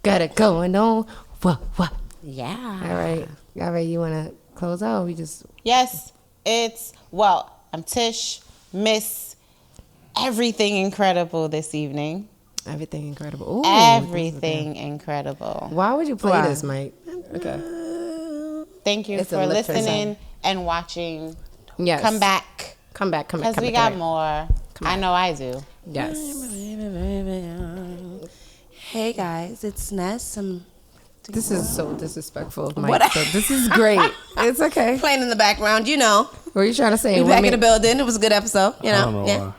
Got it going on. What? Yeah. All right. You want to close out? We just... Yes, I'm Tish, Miss Everything Incredible this evening. Everything incredible. Ooh, Everything incredible. Why would you play Why? this, Mike? Okay. Thank you It's a for lip listening and watching. Yes. Come back. Come back. Because we got more. I know I do. Yes. Hey guys, it's Ness. I'm This is so disrespectful of Mike. What? But this is great. It's okay. playing in the background, you know. What are you trying to say? We back in the building. It was a good episode, you know. I don't know why.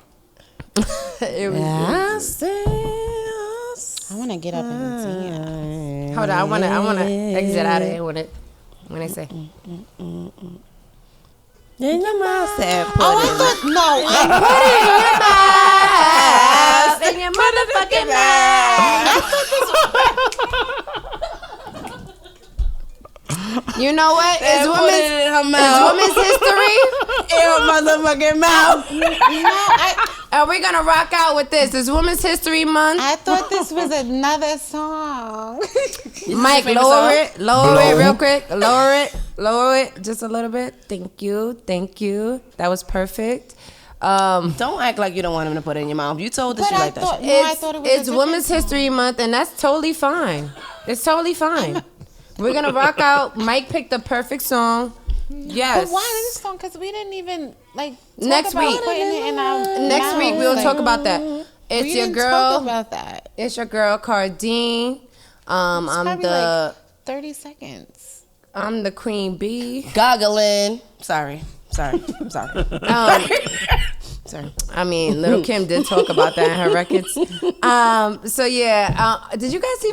It was, I want to get up and dance. hold on. I want to exit out of here when they say. In your mouth, said put Oh, I it. thought, no. In your motherfucking mouth. You know what? It's Put it in her mouth. women's history. In her motherfucking mouth. And we're gonna rock out with this. It's Women's History Month. I thought this was another song. Mike, favorite lower song? it. Lower it real quick. Lower it just a little bit. Thank you. That was perfect. Don't act like you don't want him to put it in your mouth. You told us But you I like that thought, shit. no, I thought it was a It's different Women's song. History Month, and that's totally fine. It's totally fine. We're gonna rock out. Mike picked the perfect song. Yes. But why this song? Because we didn't even talk Next about week. putting it in our Next week mouths. we'll Like, talk about that. It's we your didn't girl. talk about that. It's your girl Cardine. I'm Probably the 30 seconds. I'm the queen bee. Goggling. Sorry. Sorry. I mean, Little Kim did talk about that in her records. So yeah, did you guys see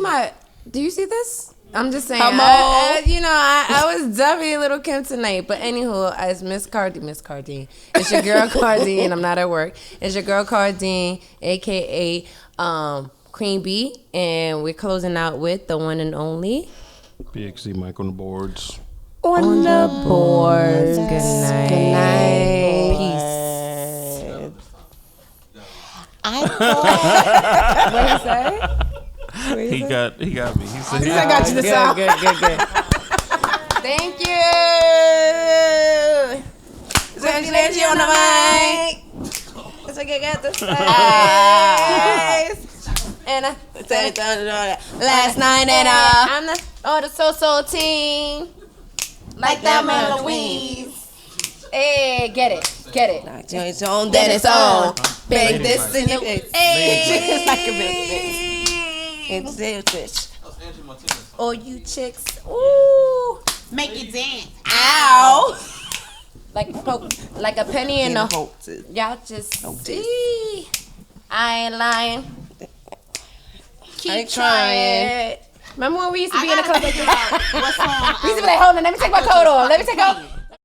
do you see this? I'm just saying, I was dubbing Little Kim tonight. But anywho, as Miss Cardine, it's your girl Cardine. I'm not at work. It's your girl Cardine, aka Queen B, and we're closing out with the one and only BXC Mike on the boards. On the boards. Good night. Good night. Peace. I thought. What did he say? He got me. He said, I got you the sound. Good. Thank you. Congratulations on the mic. That's what I got to say. And Last night and I'm the so team. like that man Louise. Hey, get it. It's on, then it's on. Bang this in your face. It's like a big bitch. It's a bitch. Oh, you chicks. Ooh. Make it dance. Ow. Like a penny in the hole. Y'all just see. I ain't lying. Keep trying. Remember when we used to be in the club like this? What song? We used to be like, hold on, let me take my coat off.